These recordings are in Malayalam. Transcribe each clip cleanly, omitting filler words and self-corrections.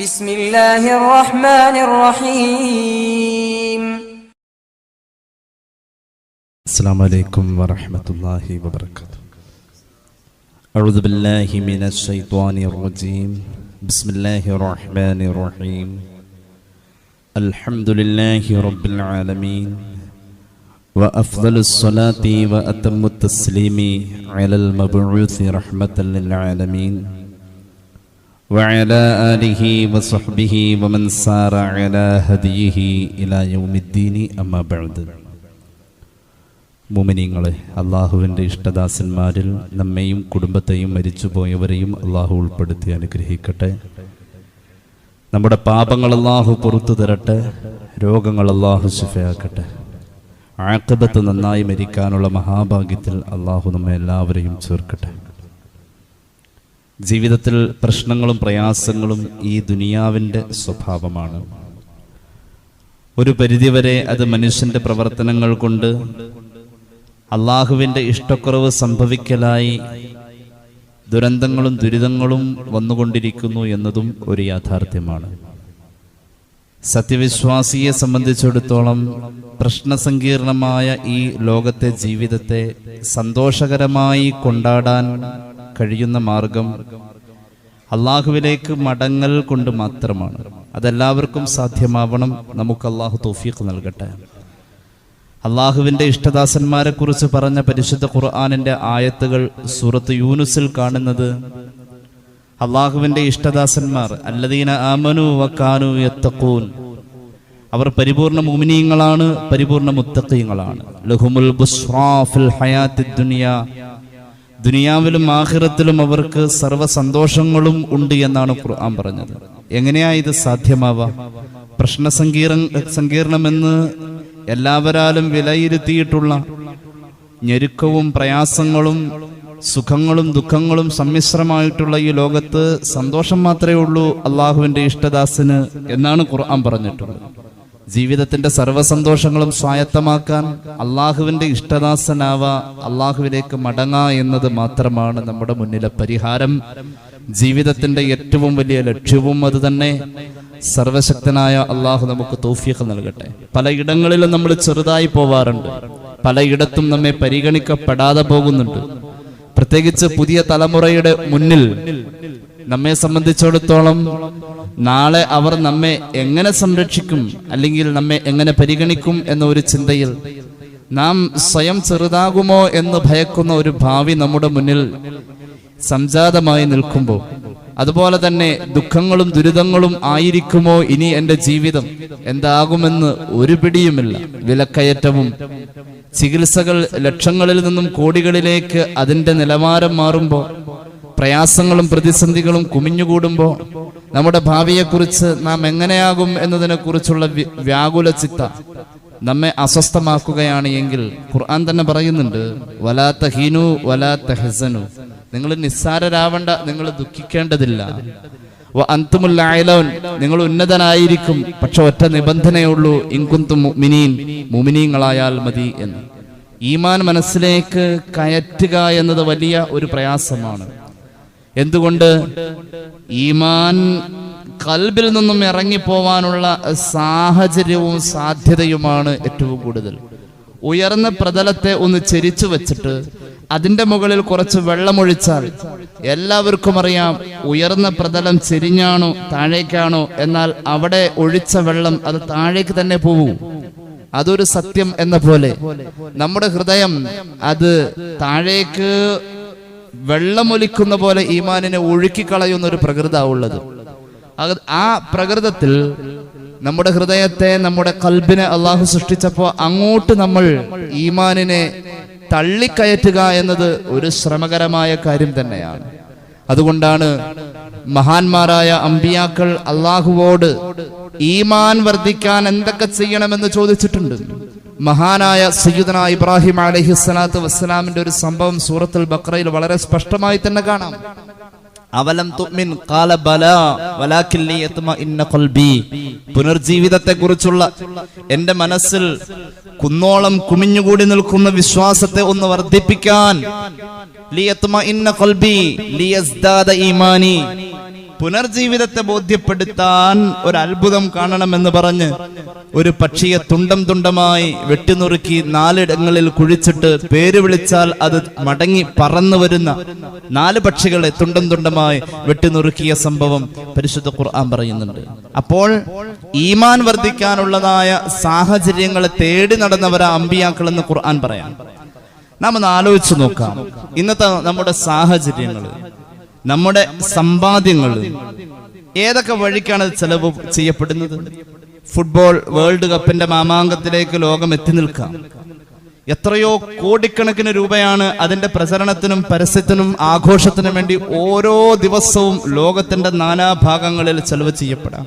بسم الله الرحمن الرحيم. السلام عليكم ورحمة الله وبركاته. أعوذ بالله من الشيطان الرجيم. بسم الله الرحمن الرحيم. الحمد لله رب العالمين وأفضل الصلاة وأتم التسليم على المبعوث رحمة للعالمين وعلى آله وصحبه ومن سار على هديه إلى يوم الدين أما بعد. മുഅ്മിനീങ്ങളെ, അള്ളാഹുവിൻ്റെ ഇഷ്ടദാസന്മാരിൽ നമ്മെയും കുടുംബത്തെയും മരിച്ചുപോയവരെയും അള്ളാഹു ഉൾപ്പെടുത്തി അനുഗ്രഹിക്കട്ടെ. നമ്മുടെ പാപങ്ങൾ അള്ളാഹു പുറത്തു തരട്ടെ, രോഗങ്ങൾ അള്ളാഹു ശിഫയാക്കട്ടെ. ആഖിബത്ത് നന്നായി മരിക്കാനുള്ള മഹാഭാഗ്യത്തിൽ അള്ളാഹു നമ്മെ എല്ലാവരെയും ചേർക്കട്ടെ. ജീവിതത്തിൽ പ്രശ്നങ്ങളും പ്രയാസങ്ങളും ഈ ദുനിയാവിൻ്റെ സ്വഭാവമാണ്. ഒരു പരിധിവരെ അത് മനുഷ്യന്റെ പ്രവർത്തനങ്ങൾ കൊണ്ട് അള്ളാഹുവിൻ്റെ ഇഷ്ടക്കുറവ് സംഭവിക്കലായി ദുരന്തങ്ങളും ദുരിതങ്ങളും വന്നുകൊണ്ടിരിക്കുന്നു എന്നതും ഒരു യാഥാർത്ഥ്യമാണ്. സത്യവിശ്വാസിയെ സംബന്ധിച്ചിടത്തോളം പ്രശ്നസങ്കീർണമായ ഈ ലോകത്തെ ജീവിതത്തെ സന്തോഷകരമായി കൊണ്ടാടാൻ കഴിയുന്ന മാർഗം അള്ളാഹുവിലേക്ക് മടങ്ങൽ കൊണ്ട് മാത്രമാണ്. അതെല്ലാവർക്കും സാധ്യമാവണം. നമുക്ക് അള്ളാഹു തൗഫീഖ് നൽകട്ടെ. അള്ളാഹുവിൻ്റെ ഇഷ്ടദാസന്മാരെ കുറിച്ച് പറഞ്ഞ പരിശുദ്ധ ഖുർആനിന്റെ ആയത്തുകൾ സൂറത്ത് യൂനുസിൽ കാണുന്നത് അള്ളാഹുവിൻ്റെ ഇഷ്ടദാസന്മാർ അല്ലദീന ആമനു വകാനു യത്തഖൂൻ, അവർ പരിപൂർണ മുഅ്മിനീങ്ങളാണ്, പരിപൂർണ മുത്തഖീങ്ങളാണ്. ലഹുമുൽ ബുശ്റാ ഫിൽ ഹയാത്തിദ് ദുനിയ, ദുനിയാവിലും ആഖിറത്തിലും അവർക്ക് സർവ്വ സന്തോഷങ്ങളും ഉണ്ട് എന്നാണ് ഖുർആൻ പറഞ്ഞത്. എങ്ങനെയാ ഇത് സാധ്യമാവാ? സങ്കീർണമെന്ന് എല്ലാവരാലും വിലയിരുത്തിയിട്ടുള്ള ഞെരുക്കവും പ്രയാസങ്ങളും സുഖങ്ങളും ദുഃഖങ്ങളും സമ്മിശ്രമായിട്ടുള്ള ഈ ലോകത്ത് സന്തോഷം മാത്രമേ ഉള്ളൂ അള്ളാഹുവിൻ്റെ ഇഷ്ടദാസന് എന്നാണ് ഖുർആൻ പറഞ്ഞിട്ടുള്ളത്. ജീവിതത്തിന്റെ സർവ്വസന്തോഷങ്ങളും സ്വായത്തമാക്കാൻ അള്ളാഹുവിൻ്റെ ഇഷ്ടദാസനാവാ, അള്ളാഹുവിലേക്ക് മടങ്ങാ എന്നത് മാത്രമാണ് നമ്മുടെ മുന്നിലെ പരിഹാരം. ജീവിതത്തിന്റെ ഏറ്റവും വലിയ ലക്ഷ്യവും അത് തന്നെ. സർവശക്തനായ അള്ളാഹു നമുക്ക് തൗഫീഖ് നൽകട്ടെ. പലയിടങ്ങളിലും നമ്മൾ ചെറുതായി പോവാറുണ്ട്, പലയിടത്തും നമ്മെ പരിഗണിക്കപ്പെടാതെ പോകുന്നുണ്ട്. പ്രത്യേകിച്ച് പുതിയ തലമുറയുടെ മുന്നിൽ നമ്മെ സംബന്ധിച്ചിടത്തോളം നാളെ അവർ നമ്മെ എങ്ങനെ സംരക്ഷിക്കും, അല്ലെങ്കിൽ നമ്മെ എങ്ങനെ പരിഗണിക്കും എന്ന ഒരു ചിന്തയിൽ നാം സ്വയം ചെറുതാകുമോ എന്ന് ഭയക്കുന്ന ഒരു ഭാവി നമ്മുടെ മുന്നിൽ സംജാതമായി നിൽക്കുമ്പോൾ, അതുപോലെ തന്നെ ദുഃഖങ്ങളും ദുരിതങ്ങളും ആയിരിക്കുമോ ഇനി എൻ്റെ ജീവിതം, എന്താകുമെന്ന് ഒരു പിടിയുമില്ല. വിലക്കയറ്റവും ചികിത്സകൾ ലക്ഷങ്ങളിൽ നിന്നും കോടികളിലേക്ക് അതിൻ്റെ നിലവാരം മാറുമ്പോൾ, പ്രയാസങ്ങളും പ്രതിസന്ധികളും കുമിഞ്ഞുകൂടുമ്പോൾ നമ്മുടെ ഭാവിയെക്കുറിച്ച് നാം എങ്ങനെയാകും എന്നതിനെ കുറിച്ചുള്ള വ്യാകുല ചിത്ത നമ്മെ അസ്വസ്ഥമാക്കുകയാണ് എങ്കിൽ ഖുർആൻ തന്നെ പറയുന്നുണ്ട്, വലാ തഹീനു വലാ തഹ്സനു, നിങ്ങൾ നിസ്സാരരാവണ്ട, നിങ്ങൾ ദുഃഖിക്കേണ്ടതില്ല. വഅൻതുമുൽ അഅലൗൻ, നിങ്ങൾ ഉന്നതനായിരിക്കും, പക്ഷെ ഒറ്റ നിബന്ധനയുള്ളൂ, ഇൻ കുന്തും മുഅ്മിനീൻ, മുഅ്മിനീങ്ങളായാൽ മതി എന്ന്. ഈമാൻ മനസ്സിലേക്ക് കയറ്റുക എന്നത് വലിയ ഒരു പ്രയാസമാണ്. എന്തുകൊണ്ട്? ഈമാൻ ഖൽബിൽ നിന്നും ഇറങ്ങിപ്പോവാനുള്ള സാഹചര്യവും സാധ്യതയുമാണ് ഏറ്റവും കൂടുതൽ. ഉയർന്ന പ്രതലത്തെ ഒന്ന് ചെരിച്ചു വെച്ചിട്ട് അതിന്റെ മുകളിൽ കുറച്ച് വെള്ളമൊഴിച്ചാൽ എല്ലാവർക്കും അറിയാം ഉയർന്ന പ്രതലം ചെരിഞ്ഞാണോ താഴേക്കാണോ, എന്നാൽ അവിടെ ഒഴിച്ച വെള്ളം അത് താഴേക്ക് തന്നെ പോവൂ. അതൊരു സത്യം എന്ന പോലെ നമ്മുടെ ഹൃദയം അത് താഴേക്ക് വെള്ളമൊലിക്കുന്ന പോലെ ഈമാനിനെ ഒഴുക്കിക്കളയുന്ന ഒരു പ്രകൃത ഉള്ളത്. ആ പ്രകൃതത്തിൽ നമ്മുടെ ഹൃദയത്തെ, നമ്മുടെ ഖൽബിനെ അള്ളാഹു സൃഷ്ടിച്ചപ്പോൾ അങ്ങോട്ട് നമ്മൾ ഈമാനിനെ തള്ളിക്കയറ്റുക എന്നത് ഒരു ശ്രമകരമായ കാര്യം തന്നെയാണ്. അതുകൊണ്ടാണ് മഹാന്മാരായ അമ്പിയാക്കൾ അള്ളാഹുവോട് ഈമാൻ വർദ്ധിക്കാൻ എന്തൊക്കെ ചെയ്യണമെന്ന് ചോദിച്ചിട്ടുണ്ട്. മഹാനായ സയ്യിദുനാ ഇബ്രാഹിം അലൈഹിസ്സലാത്തു വസ്സലാമിന്റെ ഒരു സംഭവം സൂറത്തുൽ ബഖറയിൽ വളരെ സ്പഷ്ടമായി തന്നെ കാണാം. അവലം തുഅ്മിൻ ഖാല ബലാ വലാകിൻ ലിയത്മഇന്ന ഖൽബി, പുനർജീവിതത്തെ കുറിച്ചുള്ള എൻ്റെ മനസ്സിൽ കുന്നോളം കുമിഞ്ഞുകൂടി നിൽക്കുന്ന വിശ്വാസത്തെ ഒന്ന് വർദ്ധിപ്പിക്കാൻ, ലിയത്മഇന്ന ഖൽബി ലിയസ്ദാദ ഈമാനി, പുനർജീവിതത്തെ ബോധ്യപ്പെടുത്താൻ ഒരു അത്ഭുതം കാണണമെന്ന് പറഞ്ഞ് ഒരു പക്ഷിയെ തുണ്ടം തുണ്ടമായി വെട്ടിനുറുക്കി 4 ഇടങ്ങളിൽ കുഴിച്ചിട്ട് പേര് വിളിച്ചാൽ അത് മടങ്ങി പറന്നു വരുന്ന 4 പക്ഷികളെ തുണ്ടം തുണ്ടമായി വെട്ടിനുറുക്കിയ സംഭവം പരിശുദ്ധ ഖുർആൻ പറയുന്നുണ്ട്. അപ്പോൾ ഈമാൻ വർദ്ധിക്കാനുള്ളതായ സാഹചര്യങ്ങളെ തേടി നടന്നവരാ അമ്പിയാക്കൾ എന്ന് ഖുർആൻ പറയാം. നാം ഒന്ന് ആലോചിച്ച് നോക്കാം. ഇന്നത്തെ നമ്മുടെ സാഹചര്യങ്ങൾ, നമ്മുടെ സമ്പാദ്യങ്ങൾ ഏതൊക്കെ വഴിക്കാണ് ചെലവ് ചെയ്യപ്പെടുന്നത്? ഫുട്ബോൾ വേൾഡ് കപ്പിന്റെ മാമാങ്കത്തിലേക്ക് ലോകം എത്തി നിൽക്കാം. എത്രയോ കോടിക്കണക്കിന് രൂപയാണ് അതിന്റെ പ്രചരണത്തിനും പരസ്യത്തിനും ആഘോഷത്തിനും വേണ്ടി ഓരോ ദിവസവും ലോകത്തിന്റെ നാനാഭാഗങ്ങളിൽ ചെലവ് ചെയ്യപ്പെടാം.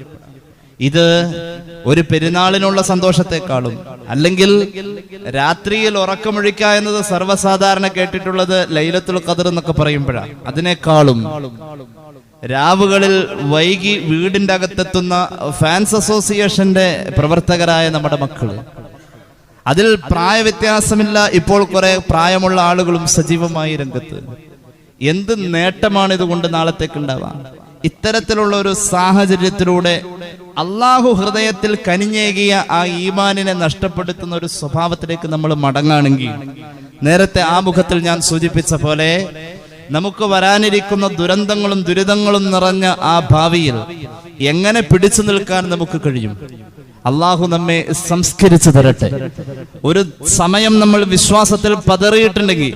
ഇത് ഒരു പെരുന്നാളിനുള്ള സന്തോഷത്തെക്കാളും, അല്ലെങ്കിൽ രാത്രിയിൽ ഉറക്കമൊഴിക്കുക എന്നത് സർവ്വസാധാരണ കേട്ടിട്ടുള്ളത് ലൈലത്തുൽ ഖദർ എന്നൊക്കെ പറയുമ്പോഴാണ്, അതിനേക്കാളും രാവുകളിൽ വൈകി വീടിന്റെ അകത്തെത്തുന്ന ഫാൻസ് അസോസിയേഷന്റെ പ്രവർത്തകരായ നമ്മുടെ മക്കള്, അതിൽ പ്രായവ്യത്യാസമില്ല, ഇപ്പോൾ കുറെ പ്രായമുള്ള ആളുകളും സജീവമായി രംഗത്ത്. എന്ത് നേട്ടമാണ് ഇതുകൊണ്ട് നാളത്തേക്ക് ഉണ്ടാവുക? ഇത്തരത്തിലുള്ള ഒരു സാഹചര്യത്തിലൂടെ അള്ളാഹു ഹൃദയത്തിൽ കനിഞ്ഞേകിയ ആ ഈമാനിനെ നഷ്ടപ്പെടുത്തുന്ന ഒരു സ്വഭാവത്തിലേക്ക് നമ്മൾ മടങ്ങാണെങ്കിൽ, നേരത്തെ ആ മുഖത്തിൽ ഞാൻ സൂചിപ്പിച്ച പോലെ നമുക്ക് വരാനിരിക്കുന്ന ദുരന്തങ്ങളും ദുരിതങ്ങളും നിറഞ്ഞ ആ ഭാവിയിൽ എങ്ങനെ പിടിച്ചു നിൽക്കാൻ നമുക്ക് കഴിയും? അള്ളാഹു നമ്മെ സംസ്കരിച്ചു തരട്ടെ. ഒരു സമയം നമ്മൾ വിശ്വാസത്തിൽ പതറിയിട്ടുണ്ടെങ്കിൽ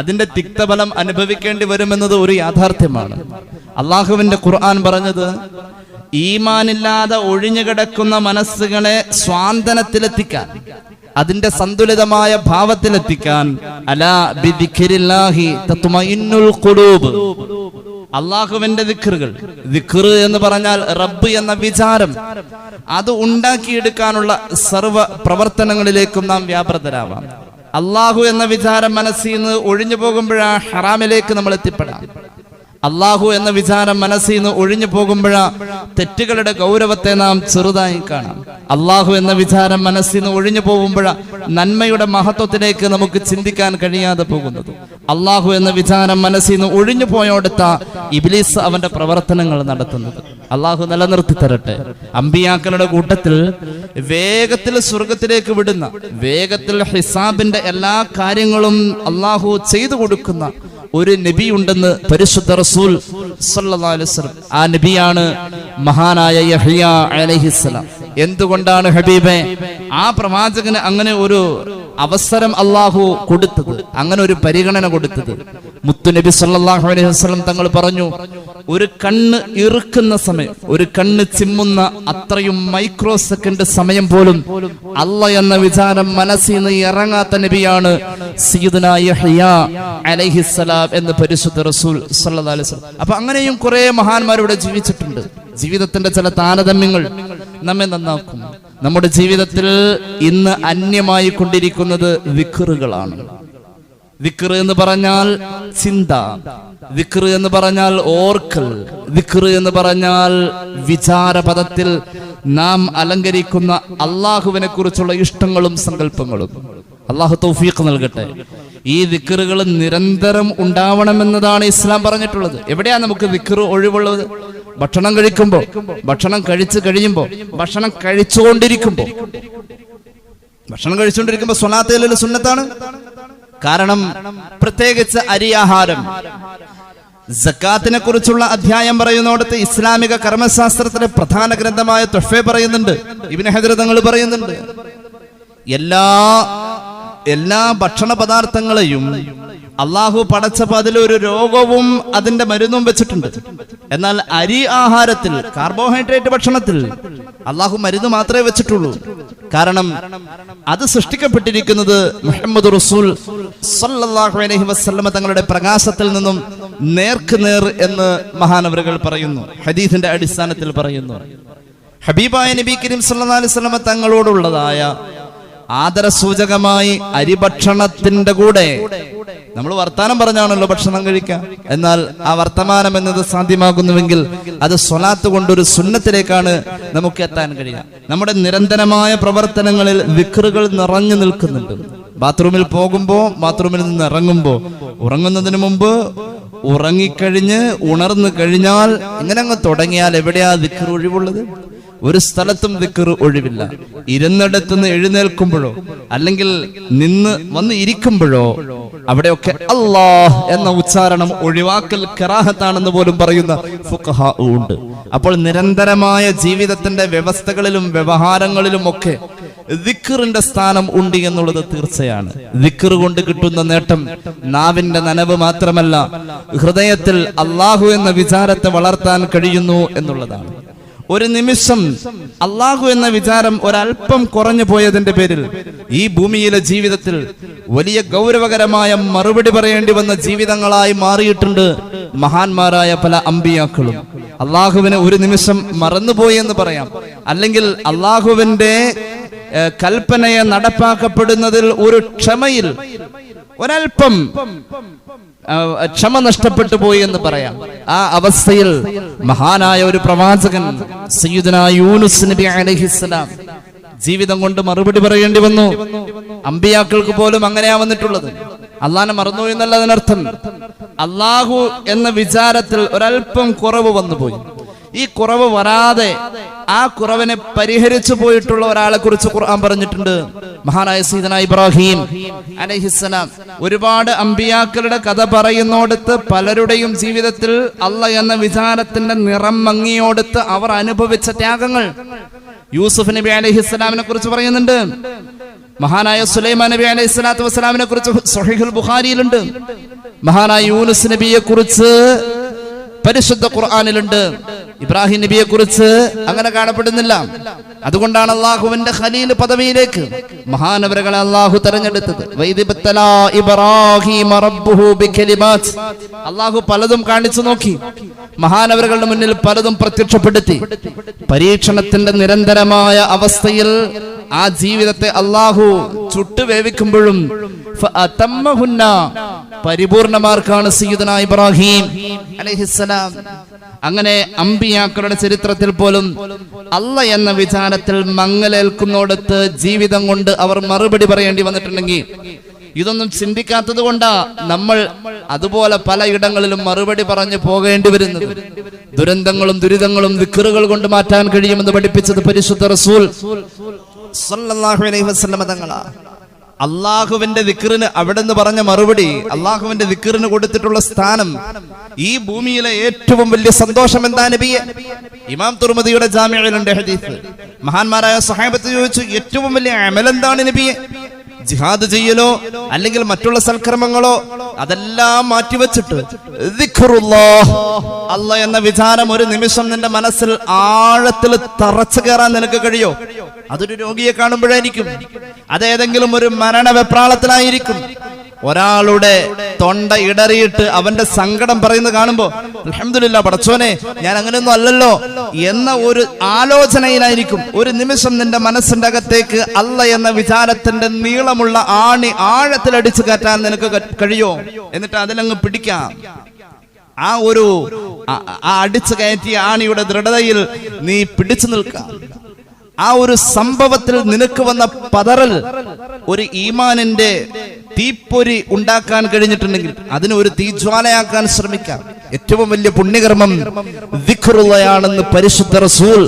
അതിന്റെ തിക്തഫലം അനുഭവിക്കേണ്ടി വരുമെന്നത് ഒരു യാഥാർത്ഥ്യമാണ്. അള്ളാഹുവിന്റെ ഖുർആൻ പറഞ്ഞത്, ഈമാനില്ലാതെ ഒഴിഞ്ഞുകിടക്കുന്ന മനസ്സുകളെ സ്വാന്തനത്തിലെത്തിക്കാൻ, അതിന്റെ സന്തുലിതമായ ഭാവത്തിലെത്തിക്കാൻ, അലാ ബിദിക്രില്ലാഹി തത്മഇന്നുൽ ഖുലൂബ്, അള്ളാഹുവിന്റെ ദിക്റുകൾ, ദിക്റ് എന്ന് പറഞ്ഞാൽ റബ്ബ് എന്ന വിചാരം, അത് ഉണ്ടാക്കിയെടുക്കാനുള്ള സർവ പ്രവർത്തനങ്ങളിലേക്കും നാം വ്യാപൃതരാവാം. അള്ളാഹു എന്ന വിചാരം മനസ്സിൽ നിന്ന് ഒഴിഞ്ഞു പോകുമ്പോഴാ ഹറാമിലേക്ക് നമ്മൾ എത്തിപ്പെടാം. അള്ളാഹു എന്ന വിചാരം മനസ്സിൽ നിന്ന് ഒഴിഞ്ഞു പോകുമ്പോഴാ തെറ്റുകളുടെ ഗൗരവത്തെ നാം ചെറുതായി കാണാം. അള്ളാഹു എന്ന വിചാരം മനസ്സിൽ നിന്ന് ഒഴിഞ്ഞു പോകുമ്പോഴാ നന്മയുടെ മഹത്വത്തിലേക്ക് നമുക്ക് ചിന്തിക്കാൻ കഴിയാതെ പോകുന്നത്. അള്ളാഹു എന്ന വിചാരം മനസ്സിൽ നിന്ന് ഒഴിഞ്ഞു പോയോടുത്ത ഇബ്ലീസ് അവന്റെ പ്രവർത്തനങ്ങൾ നടത്തുന്നത്. അള്ളാഹു നിലനിർത്തി തരട്ടെ. അമ്പിയാക്കളുടെ കൂട്ടത്തിൽ വേഗത്തിൽ സ്വർഗത്തിലേക്ക് വിടുന്ന, വേഗത്തിൽ ഹിസാബിന്റെ എല്ലാ കാര്യങ്ങളും അള്ളാഹു ചെയ്തു കൊടുക്കുന്ന ഒരു നബി ഉണ്ടെന്ന് പരിശുദ്ധ റസൂൽ സല്ലല്ലാഹു അലൈഹി വസല്ലം. ആ നബിയാണ് മഹാനായ യഹ്യ അലൈഹിസ്സലാം. എന്തുകൊണ്ടാണ് ഹബീബെ ആ പ്രവാചകന് അങ്ങനെ ഒരു അവസരം അള്ളാഹു കൊടുത്തത്, അങ്ങനെ ഒരു പരിഗണന കൊടുത്തത്? മുത്തുനബി സല്ലല്ലാഹു അലൈഹി വസല്ലം തങ്ങൾ പറഞ്ഞു, ഒരു കണ്ണ് ഇറുക്കുന്ന സമയം, ഒരു കണ്ണ് ചിമ്മുന്ന അത്രയും മൈക്രോ സെക്കൻഡ് സമയം പോലും അല്ലാഹ് എന്ന വിചാരം മനസ്സിൽ നിന്ന് ഇറങ്ങാത്ത നബിയാണ് സയ്യിദുനാ യഹ്യ അലൈഹിസ്സലാം എന്ന് പരിശുദ്ധ റസൂൽ സല്ലല്ലാഹു അലൈഹി വസല്ലം. അപ്പൊ അങ്ങനെയും കുറെ മഹാന്മാരിവിടെ ജീവിച്ചിട്ടുണ്ട്. ജീവിതത്തിന്റെ ചില താരതമ്യങ്ങൾ നമ്മെ നന്നാക്കും. നമ്മുടെ ജീവിതത്തിൽ ഇന്ന് അന്യമായി കൊണ്ടിരിക്കുന്നത് ദിക്റുകളാണ്. ദിക്ർ എന്ന് പറഞ്ഞാൽ ചിന്ത, ദിക്ർ എന്ന് പറഞ്ഞാൽ ഓർക്കൽ, ദിക്ർ എന്ന് പറഞ്ഞാൽ വിചാരപദത്തിൽ നാം അലങ്കരിക്കുന്ന അള്ളാഹുവിനെ കുറിച്ചുള്ള ഇഷ്ടങ്ങളും സങ്കല്പങ്ങളും. അള്ളാഹു തൗഫീഖ് നൽകട്ടെ. ഈ ദിക്റുകൾ നിരന്തരം ഉണ്ടാവണമെന്നതാണ് ഇസ്ലാം പറഞ്ഞിട്ടുള്ളത്. എവിടെയാ നമുക്ക് ദിക്ർ ഒഴിവുള്ളത്? ഭക്ഷണം കഴിക്കുമ്പോ, ഭക്ഷണം കഴിച്ചു കഴിയുമ്പോ, ഭക്ഷണം കഴിച്ചുകൊണ്ടിരിക്കുമ്പോ. ഭക്ഷണം കഴിച്ചുകൊണ്ടിരിക്കുമ്പോ സ്വലാത്ത് ചൊല്ലൽ സുന്നത്താണ്. കാരണം പ്രത്യേകിച്ച് അരിയാഹാരം. സക്കാത്തിനെ കുറിച്ചുള്ള അധ്യായം പറയുന്നിടത്ത് ഇസ്ലാമിക കർമ്മശാസ്ത്രത്തിലെ പ്രധാന ഗ്രന്ഥമായ തുഹ്ഫ പറയുന്നുണ്ട്, ഇബ്നു ഹജർ തങ്ങൾ പറയുന്നുണ്ട്, എല്ലാ ഭക്ഷണ പദാർത്ഥങ്ങളെയും അള്ളാഹു പടച്ചപ്പോൾ അതിലൊരു രോഗവും അതിന്റെ മരുന്നും വെച്ചിട്ടുണ്ട്. എന്നാൽ അരി ആഹാരത്തിൽ, കാർബോഹൈഡ്രേറ്റ് ഭക്ഷണത്തിൽ അള്ളാഹു മരുന്ന് മാത്രമേ വെച്ചിട്ടുള്ളൂ. കാരണം അത് സൃഷ്ടിക്കപ്പെട്ടിരിക്കുന്നത് മുഹമ്മദ് റസൂൽ സല്ലല്ലാഹു അലൈഹി വസല്ലമ തങ്ങളുടെ പ്രകാശത്തിൽ നിന്നും നേർക്ക് നേർ എന്ന് മഹാനവറുകൾ പറയുന്നു, ഹദീസിന്റെ അടിസ്ഥാനത്തിൽ പറയുന്നു. ഹബീബായ നബി കരീം സല്ലല്ലാഹു അലൈഹി വസല്ലമ തങ്ങളോടുള്ളതായ ആദരസൂചകമായി അരിഭക്ഷണത്തിന്റെ കൂടെ നമ്മൾ വർത്താനം പറഞ്ഞാണല്ലോ ഭക്ഷണം കഴിക്കുക. എന്നാൽ ആ വർത്തമാനം എന്നത് സാധ്യമാകുന്നുവെങ്കിൽ അത് സ്വലാത്ത് കൊണ്ടൊരു സുന്നത്തിലേക്കാണ് നമുക്ക് എത്താൻ കഴിയുക. നമ്മുടെ നിരന്തരമായ പ്രവർത്തനങ്ങളിൽ ദിക്റുകൾ നിറഞ്ഞു നിൽക്കുന്നുണ്ട്. ബാത്റൂമിൽ പോകുമ്പോ, ബാത്റൂമിൽ നിന്ന് ഇറങ്ങുമ്പോ, ഉറങ്ങുന്നതിന് മുമ്പ്, ഉറങ്ങിക്കഴിഞ്ഞ് ഉണർന്നു കഴിഞ്ഞാൽ ഇങ്ങനെ അങ്ങ് തുടങ്ങിയാൽ എവിടെയാ ദിക്ർ ഒഴിവുള്ളത്? ഒരു സ്ഥലത്തും ദിക്ർ ഒഴിവില്ല. ഇരുന്നിടത്തുനിന്ന് എഴുന്നേൽക്കുമ്പോഴോ അല്ലെങ്കിൽ നിന്ന് വന്ന് ഇരിക്കുമ്പോഴോ അവിടെയൊക്കെ അല്ലാഹ് എന്ന ഉച്ചാരണം ഒഴിവാക്കൽ കറാഹത്താണെന്ന് പോലും പറയുന്ന ഫുഖഹാ ഉണ്ട്. അപ്പോൾ നിരന്തരമായ ജീവിതത്തിന്റെ വ്യവസ്ഥകളിലും വ്യവഹാരങ്ങളിലും ഒക്കെ ദിക്റിന്റെ സ്ഥാനം ഉണ്ട് എന്നുള്ളത് തീർച്ചയാണ്. ദിക്ർ കൊണ്ട് കിട്ടുന്ന നേട്ടം നാവിന്റെ നനവ് മാത്രമല്ല, ഹൃദയത്തിൽ അല്ലാഹു എന്ന വിചാരത്തെ വളർത്താൻ കഴിയുന്നു എന്നുള്ളതാണ്. ഒരു നിമിഷം അല്ലാഹു എന്ന വിചാരം ഒരല്പം കുറഞ്ഞു പോയതിന്റെ പേരിൽ ഈ ഭൂമിയിലെ ജീവിതത്തിൽ വലിയ ഗൗരവകരമായ മറുപടി പറയേണ്ടി വന്ന ജീവിതങ്ങളായി മാറിയിട്ടുണ്ട് മഹാന്മാരായ പല അമ്പിയാക്കളും. അല്ലാഹുവിനെ ഒരു നിമിഷം മറന്നുപോയി എന്ന് പറയാം, അല്ലെങ്കിൽ അല്ലാഹുവിന്റെ കൽപ്പനയെ നടപ്പാക്കപ്പെടുന്നതിൽ ഒരു ക്ഷമയിൽ ഒരൽപ്പം ക്ഷമ നഷ്ടപ്പെട്ടു പോയി എന്ന് പറയാം. ആ അവസ്ഥയിൽ മഹാനായ ഒരു പ്രവാചകൻ സയ്യിദുനാ യൂനുസ് നബി അലൈഹിസ്സലാം ജീവിതം കൊണ്ട് മറുപടി പറയേണ്ടി വന്നു. അമ്പിയാക്കൾക്ക് പോലും അങ്ങനെയാ വന്നിട്ടുള്ളത്. അള്ളാനെ മറന്നു എന്നല്ല അതിനർത്ഥം. അള്ളാഹു എന്ന വിചാരത്തിൽ ഒരൽപ്പം കുറവ് വന്നുപോയി. ഈ കുറവ് വരാതെ ആ കുറവിനെ പരിഹരിച്ചു പോയിട്ടുള്ള ഒരാളെ കുറിച്ച് ഖുർആൻ പറഞ്ഞിട്ടുണ്ട്. മഹാനായ സയ്യിദുനാ ഇബ്രാഹിം അലൈഹിസ്സലാം. ഒരുപാട് അമ്പിയാക്കളുടെ കഥ പറയുന്നോടത്ത് പലരുടെയും ജീവിതത്തിൽ അല്ലാഹ് എന്ന വിചാരത്തിന്റെ നിറം മങ്ങിയോടത്ത് അവർ അനുഭവിച്ച ത്യാഗങ്ങൾ യൂസുഫ് നബി അലൈഹിസ്സലാമിനെ കുറിച്ച് പറയുന്നുണ്ട്. മഹാനായ സുലൈമാൻ നബി അലൈഹി സ്വലാത്തു വസ്സലാമിനെ കുറിച്ച് സ്വഹീഹുൽ ബുഖാരിയിലുണ്ട്. മഹാനായ യൂനുസ് നബിയെ കുറിച്ച് പരിശുദ്ധ ഖുർആനിലുണ്ട്. ഇബ്രാഹിം നബിയെ കുറിച്ച് അങ്ങനെ കാണപ്പെടുന്നില്ല. അതുകൊണ്ടാണ് അല്ലാഹുവിന്റെ ഖലീൽ പദവിയിലേക്ക് മഹാനവറുകളെ അല്ലാഹു തെരഞ്ഞെടുത്തത്. വൈദിബത്തലാ ഇബ്രാഹിം റബ്ബുഹു ബികലിമാത്ത്. അല്ലാഹു പലതും കാണിച്ചു നോക്കി, മഹാനവറുകളുടെ മുന്നിൽ പലതും പ്രത്യക്ഷപ്പെടുത്തി. പരീക്ഷണത്തിന്റെ നിരന്തരമായ അവസ്ഥയിൽ ആ ജീവിതത്തെ അല്ലാഹു ചുട്ടുവേവിക്കുമ്പോഴും പരിപൂർണമാർക്കാണ് സയ്യിദുനാ ഇബ്രാഹിം അലൈഹിസ്സലാം. അങ്ങനെ അമ്പിയാക്കളുടെ ചരിത്രത്തിൽ പോലും അല്ലാഹ് എന്ന വിചാരത്തിൽ മങ്ങലേൽക്കുന്നോടത്ത് ജീവിതം കൊണ്ട് അവർ മറുപടി പറയേണ്ടി വന്നിട്ടുണ്ടെങ്കിൽ ഇതൊന്നും ചിന്തിക്കാത്തത് കൊണ്ടാ നമ്മൾ അതുപോലെ പലയിടങ്ങളിലും മറുപടി പറഞ്ഞു പോകേണ്ടി വരുന്നത്. ദുരന്തങ്ങളും ദുരിതങ്ങളും ദിക്റുകൾ കൊണ്ട് മാറ്റാൻ കഴിയുമെന്ന് പഠിപ്പിച്ചത് പരിശുദ്ധ റസൂൽ സല്ലല്ലാഹു അലൈഹി വസല്ലം തങ്ങളാ. അള്ളാഹുവിന്റെ ദിക്റിന് അവിടെ നിന്ന് പറഞ്ഞ മറുപടി, അള്ളാഹുവിന്റെ ദിക്റിന് കൊടുത്തിട്ടുള്ള സ്ഥാനം, ഈ ഭൂമിയിലെ ഏറ്റവും വലിയ സന്തോഷം എന്താ നബിയെ? ഇമാം തുർമുദിയുടെ ജാമിഅയിലുണ്ട് ഹദീസ്. മഹാന്മാരായ സ്വഹാബത്ത് ചോദിച്ചു, ഏറ്റവും വലിയ അമൽ എന്താണ് നബിയെ? ജിഹാദ് ചെയ്യലോ അല്ലെങ്കിൽ മറ്റുള്ള സൽക്കർമ്മങ്ങളോ? അതെല്ലാം മാറ്റിവെച്ചിട്ട് ദിക്റുല്ലാഹ്, അല്ലാഹ് എന്ന വിചാരം ഒരു നിമിഷം നിന്റെ മനസ്സിൽ ആഴത്തിൽ തറച്ചു കയറാൻ നിനക്ക് കഴിയോ? അതൊരു രോഗിയെ കാണുമ്പോഴായിരിക്കും, അതേതെങ്കിലും ഒരു മരണവെപ്രാളത്തിലായിരിക്കും. ഒരാളുടെ തൊണ്ട ഇടറിയിട്ട് അവന്റെ സങ്കടം പറയുന്നത് കാണുമ്പോ അൽഹംദുലില്ലാ പടച്ചോനെ ഞാൻ അങ്ങനെയൊന്നും അല്ലല്ലോ എന്ന ഒരു ആലോചനയിലായിരിക്കും. ഒരു നിമിഷം നിന്റെ മനസ്സിന്റെ അകത്തേക്ക് അല്ലാഹ് എന്ന വിചാരത്തിന്റെ നീളമുള്ള ആണി ആഴത്തിലടിച്ചു കയറ്റാൻ നിനക്ക് കഴിയോ? എന്നിട്ട് അതിലങ്ങ് പിടിക്കാം. ആ ഒരു അടിച്ചു കയറ്റിയ ആണിയുടെ ദൃഢതയിൽ നീ പിടിച്ചു നിൽക്കാം. ആ ഒരു സംഭവത്തിൽ നിനക്ക് വന്ന പതറൽ ഒരു ഈമാനിന്റെ തീപ്പൊരി ഉണ്ടാക്കാൻ കഴിഞ്ഞിട്ടുണ്ടെങ്കിൽ അതിന് ഒരു തീജ്വാലയാക്കാൻ ശ്രമിക്കാം. ഏറ്റവും വലിയ പുണ്യകർമ്മം ദിക്റുള്ളയാണെന്ന് പരിശുദ്ധ റസൂൽ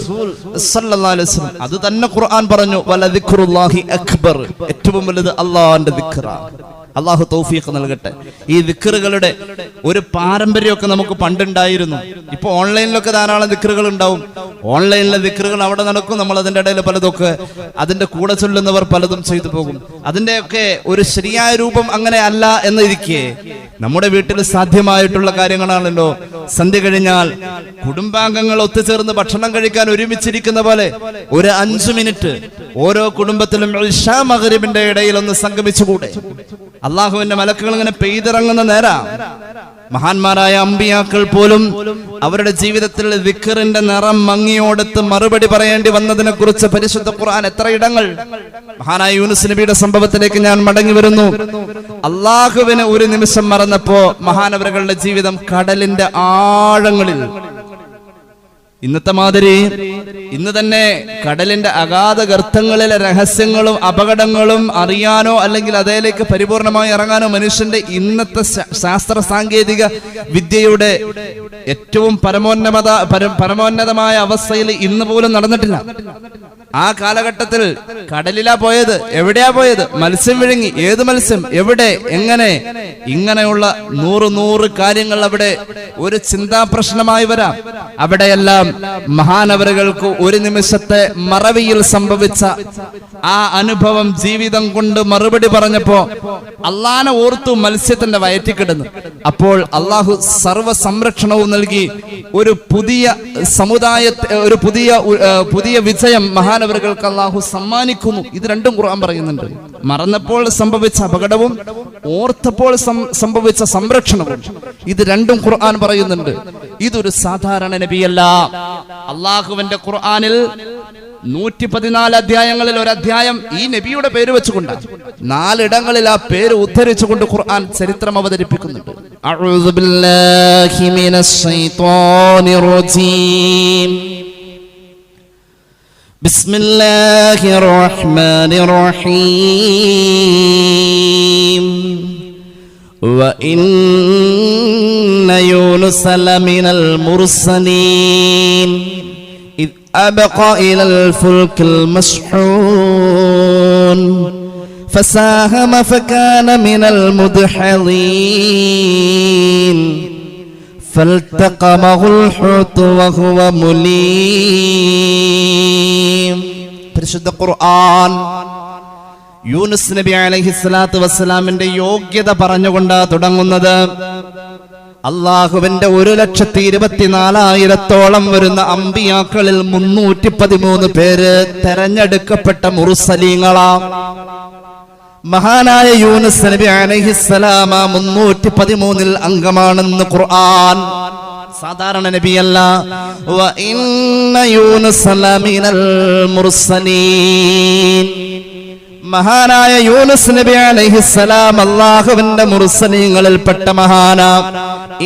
സല്ലല്ലാഹു അലൈഹി വസല്ലം. അത് തന്നെ ഖുർആൻ പറഞ്ഞു, വല ദിക്റുല്ലാഹി അക്ബർ. ഏറ്റവും വലുത് അല്ലാഹുവിന്റെ ദിക്റാണ്. അള്ളാഹു തൗഫീഖ് നൽകട്ടെ. ഈ ദിക്റുകളുടെ ഒരു പാരമ്പര്യമൊക്കെ നമുക്ക് പണ്ടുണ്ടായിരുന്നു. ഇപ്പൊ ഓൺലൈനിലൊക്കെ ധാരാളം ദിക്റുകൾ ഉണ്ടാവും. ഓൺലൈനിലെ ദിക്റുകൾ അവിടെ നടക്കും, നമ്മൾ അതിന്റെ ഇടയിൽ പലതൊക്കെ അതിന്റെ കൂടെ ചൊല്ലുന്നവർ പലതും ചെയ്തു പോകും. അതിന്റെയൊക്കെ ഒരു ശരിയായ രൂപം അങ്ങനെ അല്ല എന്നിരിക്കെ നമ്മുടെ വീട്ടിൽ സാധ്യമായിട്ടുള്ള കാര്യങ്ങളാണല്ലോ. സന്ധ്യ കഴിഞ്ഞാൽ കുടുംബാംഗങ്ങൾ ഒത്തുചേർന്ന് ഭക്ഷണം കഴിക്കാൻ ഒരുമിച്ചിരിക്കുന്ന പോലെ ഒരു 5 മിനിറ്റ് ഓരോ കുടുംബത്തിലും ഇശാ മഗ്രിബിന്റെ ഇടയിൽ ഒന്ന് സംഗമിച്ചുകൂടെ? അള്ളാഹുവിന്റെ മലക്കുകൾ ഇങ്ങനെ പെയ്തിറങ്ങുന്ന നേരാ. മഹാന്മാരായ അമ്പിയാക്കൾ പോലും അവരുടെ ജീവിതത്തിൽ ദിക്റിന്റെ നിറം മങ്ങിയോടത്ത് മറുപടി പറയേണ്ടി വന്നതിനെ കുറിച്ച് പരിശുദ്ധ ഖുർആൻ എത്ര ഇടങ്ങൾ. മഹാനായ യൂനുസ് നബിയുടെ സംഭവത്തിലേക്ക് ഞാൻ മടങ്ങി വരുന്നു. അള്ളാഹുവിനെ ഒരു നിമിഷം മറന്നപ്പോ മഹാനവറുകളുടെ ജീവിതം കടലിന്റെ ആഴങ്ങളിൽ. ഇന്നത്തെ മാതിരി ഇന്ന് തന്നെ കടലിന്റെ അഗാധ ഗർത്തങ്ങളിലെ രഹസ്യങ്ങളും അപകടങ്ങളും അറിയാനോ അല്ലെങ്കിൽ അതിലേക്ക് പരിപൂർണമായി ഇറങ്ങാനോ മനുഷ്യന്റെ ഇന്നത്തെ ശാസ്ത്ര സാങ്കേതിക വിദ്യയുടെ ഏറ്റവും പരമോന്നതമായ അവസ്ഥയിൽ ഇന്ന് പോലും നടന്നിട്ടില്ല. ആ കാലഘട്ടത്തിൽ കടലിലാ പോയത്. എവിടെയാ പോയത്? മത്സ്യം വിഴുങ്ങി. ഏത് മത്സ്യം? എവിടെ? എങ്ങനെ? ഇങ്ങനെയുള്ള നൂറ് കാര്യങ്ങൾ അവിടെ ഒരു ചിന്താ പ്രശ്നമായി വരാം. അവിടെയെല്ലാം മഹാനവറുകൾക്ക് ഒരു നിമിഷത്തെ മറവിയിൽ സംഭവിച്ച ആ അനുഭവം ജീവിതം കൊണ്ട് മറുപടി പറഞ്ഞപ്പോ അള്ളാനെ ഓർത്തു മത്സ്യത്തിന്റെ വയറ്റിൽ കിടന്നു. അപ്പോൾ അള്ളാഹു സർവ സംരക്ഷണവും നൽകി ഒരു പുതിയ സമുദായത്തെ, ഒരു പുതിയ വിജയം മഹാനവറുകൾക്ക് അള്ളാഹു സമ്മാനിക്കുന്നു. ഇത് രണ്ടും ഖുർആൻ പറയുന്നുണ്ട്. മറന്നപ്പോൾ സംഭവിച്ച അപകടവും ഓർത്തപ്പോൾ സംഭവിച്ച സംരക്ഷണവും, ഇത് രണ്ടും ഖുർആൻ പറയുന്നുണ്ട്. ഇതൊരു സാധാരണ നബിയല്ല. അള്ളാഹുവിന്റെ ഖുർആനിൽ 114 അധ്യായങ്ങളിൽ ഒരു അധ്യായം ഈ നബിയുടെ പേര് വെച്ചുകൊണ്ട് 4 ഇടങ്ങളിൽ ആ പേര് ഉദ്ധരിച്ചുകൊണ്ട് ഖുർആൻ ചരിത്രം അവതരിപ്പിക്കുന്നുണ്ട്. അഊദു ബില്ലാഹി മിനശ് ശൈത്വാനിർ റജീം. ബിസ്മില്ലാഹിർ റഹ്മാനിർ റഹീം. وإن يونس لمن المرسلين إذ أبق إلى الفلك المشحون فساهم فكان من المدحضين فالتقمه الحوت وهو مليم. പരിശുദ്ധ ഖുർആൻ യൂനുസ് നബി അലൈഹിസ്സലാത്തു വസ്സലാമിന്റെ യോഗ്യത പറഞ്ഞുകൊണ്ടാ തുടങ്ങുന്നത്. അള്ളാഹുവിന്റെ 1,24,000 വരുന്ന അമ്പിയാക്കളിൽ 313 പേര് തെരഞ്ഞെടുക്കപ്പെട്ട മുർസലീങ്ങളാ. മഹാനായ യൂനുസ് നബി അലൈഹിസ്സലാം 313 അംഗമാണെന്ന് ഖുർആൻ. സാധാരണ നബിയല്ല. വ ഇന്ന യൂനുസ ലമിനൽ മുർസലീൻ. മഹാനായ യൂനുസ് നബി അലൈഹിസ്സലാം അല്ലാഹുവിന്റെ മുർസലീങ്ങളിൽപ്പെട്ട മഹാനാ.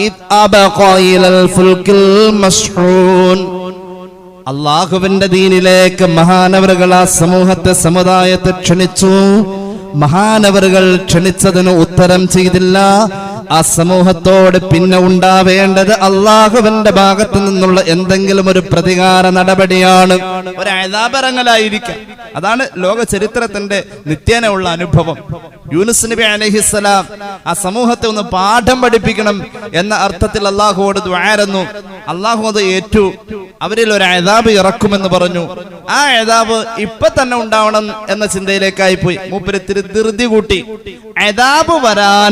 ഇദ് അബഖ ഇലൽ ഫുൽകിൽ മശ്ഹൂൻ. അല്ലാഹുവിന്റെ ദീനിലേക്ക് മഹാനവറുകൾ ആ സമൂഹത്തെ, സമുദായത്തെ ക്ഷണിച്ചു. മഹാനവറുകൾ ക്ഷണിച്ചതിന് ഉത്തരം ചെയ്തില്ല. ആ സമൂഹത്തോട് പിന്നെ ഉണ്ടാവേണ്ടത് അള്ളാഹുവിന്റെ ഭാഗത്തു നിന്നുള്ള എന്തെങ്കിലും ഒരു പ്രതികാര നടപടിയാണ്. ഒരു അദാബിറങ്ങലായിരിക്കാം. അതാണ് ലോക ചരിത്രത്തിന്റെ നിത്യേന ഉള്ള അനുഭവം. യൂനുസ് നബി അലൈഹിസ്സലാം ആ സമൂഹത്തെ ഒന്ന് പാഠം പഠിപ്പിക്കണം എന്ന അർത്ഥത്തിൽ അള്ളാഹുവോട് ദുആയിരുന്നു. അള്ളാഹു അത് ഏറ്റു. അവരിൽ ഒരു അദാബ് ഇറക്കുമെന്ന് പറഞ്ഞു. ആ അദാബ് ഇപ്പൊ തന്നെ ഉണ്ടാവണം എന്ന ചിന്തയിലേക്കായി പോയി. മൂപ്പര് ധൃതി കൂട്ടി. അദാബ് വരാൻ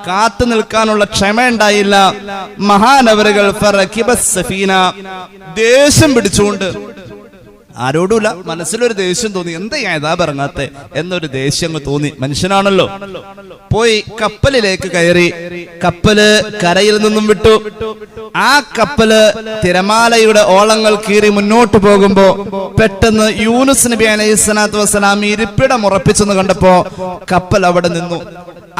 കാത്തു നിൽക്കാനുള്ള ക്ഷമ ഉണ്ടായില്ല. മഹാനവറുകൾ ദേഷ്യം പിടിച്ചുകൊണ്ട്, ആരോടുമില്ല, മനസ്സിലൊരു ദേഷ്യം തോന്നി. എന്താ അദാബ് ഇറങ്ങാത്തെ എന്നൊരു ദേഷ്യം തോന്നി. മനുഷ്യനാണല്ലോ. പോയി കപ്പലിലേക്ക് കയറി. കപ്പല് കരയിൽ നിന്നും വിട്ടു. ആ കപ്പല് തിരമാലയുടെ ഓളങ്ങൾ കീറി മുന്നോട്ട് പോകുമ്പോ പെട്ടെന്ന് യൂനുസ് നബി അലൈഹിസ്സലാത്തു വസ്സലാം ഇരിപ്പിടം ഉറപ്പിച്ചെന്ന് കണ്ടപ്പോ കപ്പൽ അവിടെ നിന്നു.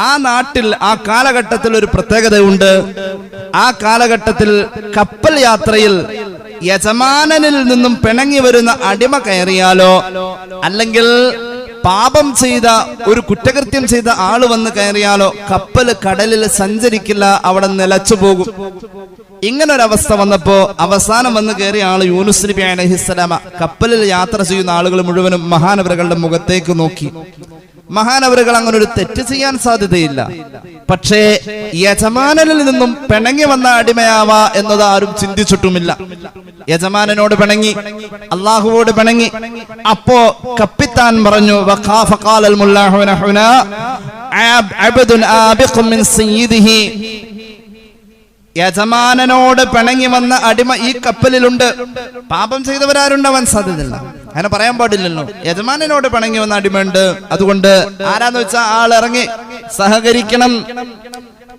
ആ നാട്ടിൽ ആ കാലഘട്ടത്തിൽ ഒരു പ്രത്യേകതയുണ്ട്. ആ കാലഘട്ടത്തിൽ കപ്പൽ യാത്രയിൽ യജമാനനിൽ നിന്നും പിണങ്ങി വരുന്ന അടിമ കയറിയാലോ, അല്ലെങ്കിൽ പാപം ചെയ്ത ഒരു കുറ്റകൃത്യം ചെയ്ത ആള് വന്ന് കയറിയാലോ കപ്പൽ കടലിൽ സഞ്ചരിക്കില്ല, അവിടെ നിലച്ചു പോകും. ഇങ്ങനൊരവസ്ഥ വന്നപ്പോ അവസാനം വന്ന് കയറിയ ആള് യൂനുസ് നബി അലൈഹിസ്സലാം. കപ്പലിൽ യാത്ര ചെയ്യുന്ന ആളുകൾ മുഴുവനും മഹാനവറുകളുടെ മുഖത്തേക്ക് നോക്കി. മഹാനവറുകൾ അങ്ങനെ ഒരു തെറ്റ് ചെയ്യാൻ സാധ്യതയില്ല. പക്ഷേ യജമാനനിൽ നിന്നും പിണങ്ങി വന്ന അടിമയാവാ എന്നത് ആരും ചിന്തിച്ചിട്ടുമില്ല. യജമാനനോട് പിണങ്ങി, അള്ളാഹുവോട് പിണങ്ങി. അപ്പോ കപ്പിത്താൻ പറഞ്ഞു, യജമാനനോട് പിണങ്ങി വന്ന അടിമ ഈ കപ്പലിലുണ്ട്. പാപം ചെയ്തവരാരുണ്ടാവാൻ സാധ്യതയില്ല, അങ്ങനെ പറയാൻ പാടില്ലല്ലോ. യജമാനനോട് പിണങ്ങി വന്ന അടിമയുണ്ട്. അതുകൊണ്ട് ആരാന്ന് വെച്ചാൽ ആളിറങ്ങി സഹകരിക്കണം.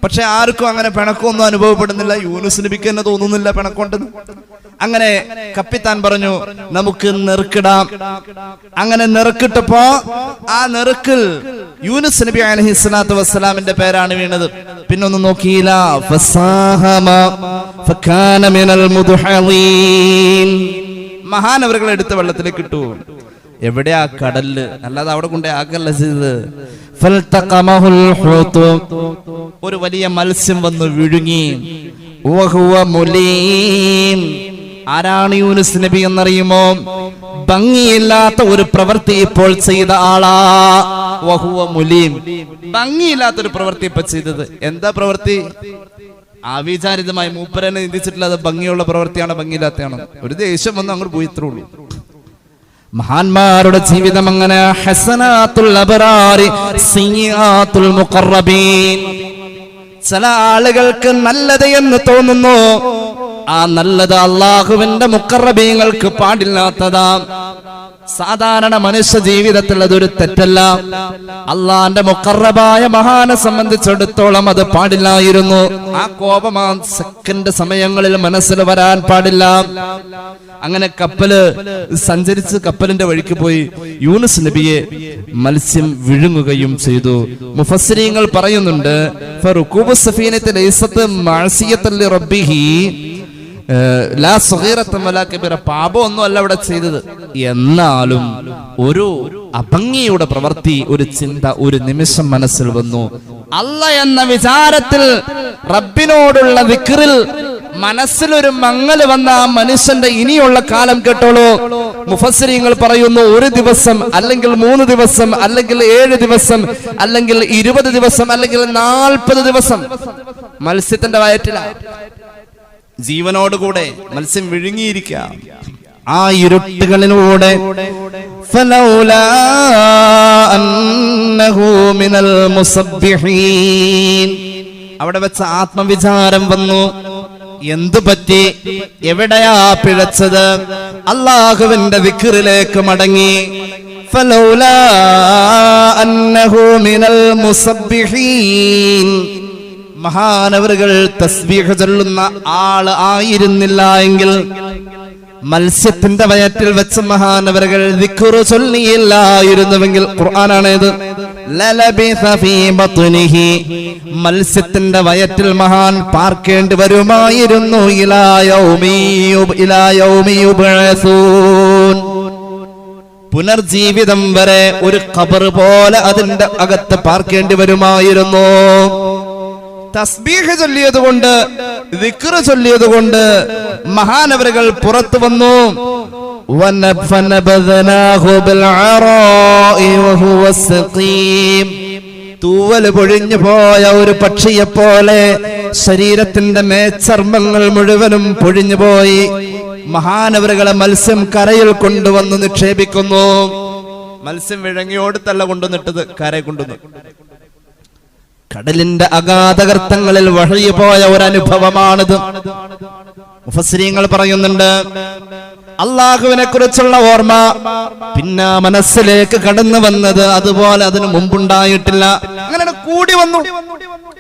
പക്ഷെ ആർക്കും അങ്ങനെ പിണക്കമൊന്നും അനുഭവപ്പെടുന്നില്ല. യൂനുസ് നബിക്ക് തന്നെ തോന്നുന്നില്ല പിണക്കമുണ്ടെന്ന്. അങ്ങനെ കപ്പിത്താൻ പറഞ്ഞു, നമുക്ക് നെറുക്കിടാം. അങ്ങനെ നെറുക്കിട്ടപ്പോ ആ നെറുക്കിൽ യൂനുസ് നബി അലൈഹിസ്സലാത്തു വസ്സലാമിന്റെ പേരാണ് വീണത്. പിന്നൊന്നും നോക്കിയില്ല. ഫസാഹമ ഫകാന മിനൽ മുദ്ഹളീൻ. മഹാനവറുകൾ എടുത്ത വെള്ളത്തിലേക്ക് ഇട്ടു. എവിടെയാ കടലില്, അല്ലാതെ അവിടെ കൊണ്ടേ ആക്കല്ല ചെയ്തത്. ഒരു വലിയ മത്സ്യം വന്ന് വിഴുങ്ങി. ആരാണ് യൂനുസ് നബി എന്നറിയുമോ? ഭംഗിയില്ലാത്ത ഒരു പ്രവൃത്തി ഇപ്പോൾ ചെയ്ത ആളാ. വഹുവ മുലീം. ഭംഗിയില്ലാത്തൊരു പ്രവൃത്തി ഇപ്പൊ ചെയ്തത്. എന്താ പ്രവൃത്തി? ആവിചാരിതമായി മൂപ്പരനെ ചിന്തിച്ചിട്ടില്ല അത് ഭംഗിയുള്ള പ്രവൃത്തിയാണ് ഭംഗിയില്ലാത്തതാണ്. ഒരു ദേഷ്യം വന്ന് അങ്ങോട്ട് പോയി, ഇത്രേ ഉള്ളൂ. മഹാന്മാരുടെ ജീവിതം അങ്ങനെ. ഹസനാത്തുൽ അബ്റാരി സയ്യിആത്തുൽ മുഖറബീൻ. ചില ആളുകൾക്ക് നല്ലത് എന്ന് തോന്നുന്നു, ആ നല്ലത് അള്ളാഹുവിന്റെ മുഖറബീങ്ങൾക്ക് പാടില്ലാത്തതാ. സാധാരണ മനുഷ്യ ജീവിതത്തിൽ അതൊരു തെറ്റല്ല. അള്ളാന്റെ മുഖറബായ മഹാനെ സംബന്ധിച്ചിടത്തോളം അത് പാടില്ലായിരുന്നു. ആ കോപം ആ സെക്കൻഡ് സമയങ്ങളിൽ മനസ്സിൽ വരാൻ പാടില്ല. അങ്ങനെ കപ്പല് സഞ്ചരിച്ച് കപ്പലിന്റെ വഴിക്ക് പോയി യൂനുസ് നബിയെ മത്സ്യം വിഴുങ്ങുകയും ചെയ്തു. മുഫസ്സിരീങ്ങൾ പറയുന്നുണ്ട്, ഫറുകൂബു സഫീനത്തി ലൈസത്ത് മഅസിയത്തൻ ലിറബ്ബിഹി ലാ സഗീറത്തൻ വലാ കബീറ. പാപമൊന്നും അല്ല അവിടെ ചെയ്തത്. എന്നാലും ഒരു അഭംഗിയുടെ പ്രവൃത്തി, ഒരു ചിന്ത ഒരു നിമിഷം മനസ്സിൽ വന്നു. അല്ല എന്ന വിചാരത്തിൽ, റബ്ബിനോടുള്ള ദിക്റിൽ മനസ്സിലൊരു മങ്ങൽ വന്ന ആ മനുഷ്യന്റെ ഇനിയുള്ള കാലം കേട്ടോളൂ. മുഫസ്സിരീങ്ങൾ പറയുന്നു, ഒരു ദിവസം അല്ലെങ്കിൽ 3 ദിവസം അല്ലെങ്കിൽ 7 ദിവസം അല്ലെങ്കിൽ 20 ദിവസം അല്ലെങ്കിൽ 40 ദിവസം മത്സ്യത്തിന്റെ വയറ്റിലാണ്, ജീവനോടുകൂടെ മത്സ്യം വിഴുങ്ങിയിരിക്കാം. ആ ഇരുട്ടുകളിലൂടെ ഫലൗലാ അന്നഹു മിനൽ മുസബ്ബിഹീൻ, അവിടെ വെച്ച ആത്മവിചാരം വന്നു. എന്തു പറ്റി? എവിടെയാ പിഴച്ചത്? അല്ലാഹുവിന്റെ ദിക്റിലേക്ക് മടങ്ങി. ഫലൗലാ അന്നഹു മിനൽ മുസബ്ബിഹീൻ, മഹാനവറുകൾ തസ്ബീഹ് ചൊല്ലുന്ന ആള് ആയിരുന്നില്ല എങ്കിൽ, മത്സ്യത്തിന്റെ വയറ്റിൽ വെച്ച് മഹാനവറുകൾ ദിക്റ് ചൊല്ലിയില്ലായിരുന്നുവെങ്കിൽ, ഖുർആനാണേത്, ലലബിസ ഫീ ബത്നിഹി, മത്സ്യത്തിന്റെ വയറ്റിൽ മഹാൻ പാർക്കേണ്ടി വരുമായിരുന്നു. ഇലാ യൗമി യുബ്അസൂൻ, പുനർജീവിതം വരെ ഒരു ഖബർ പോലെ അതിന്റെ അകത്ത് പാർക്കേണ്ടി വരുമായിരുന്നു. തസ്ബീഹ് ചൊല്ലിയതുകൊണ്ട്, ദിക്റ് ചൊല്ലിയതുകൊണ്ട് മഹാനവറുകൾ പുറത്തു വന്നു. തൂവല് പൊഴിഞ്ഞു പോയ ഒരു പക്ഷിയെ പോലെ ശരീരത്തിന്റെ മേച്ചർമ്മങ്ങൾ മുഴുവനും പൊഴിഞ്ഞു പോയി. മഹാനവറുകളെ മത്സ്യം കരയിൽ കൊണ്ടുവന്ന് നിക്ഷേപിക്കുന്നു. മത്സ്യം വിഴങ്ങിയോട് തള്ള കൊണ്ടുവന്നിട്ടത് കരയെ കൊണ്ടുവന്നു. കടലിന്റെ അഗാധഗർത്തങ്ങളിൽ വഴി പോയ ഒരു അനുഭവമാണിത്. മുഫസ്സിരീങ്ങൾ പറയുന്നുണ്ട്, അള്ളാഹുവിനെ കുറിച്ചുള്ള ഓർമ്മ പിന്നെ മനസ്സിലേക്ക് കടന്നു വന്നത് അതുപോലെ അതിനു മുമ്പുണ്ടായിട്ടില്ല. അങ്ങനെ കൂടി വന്നു.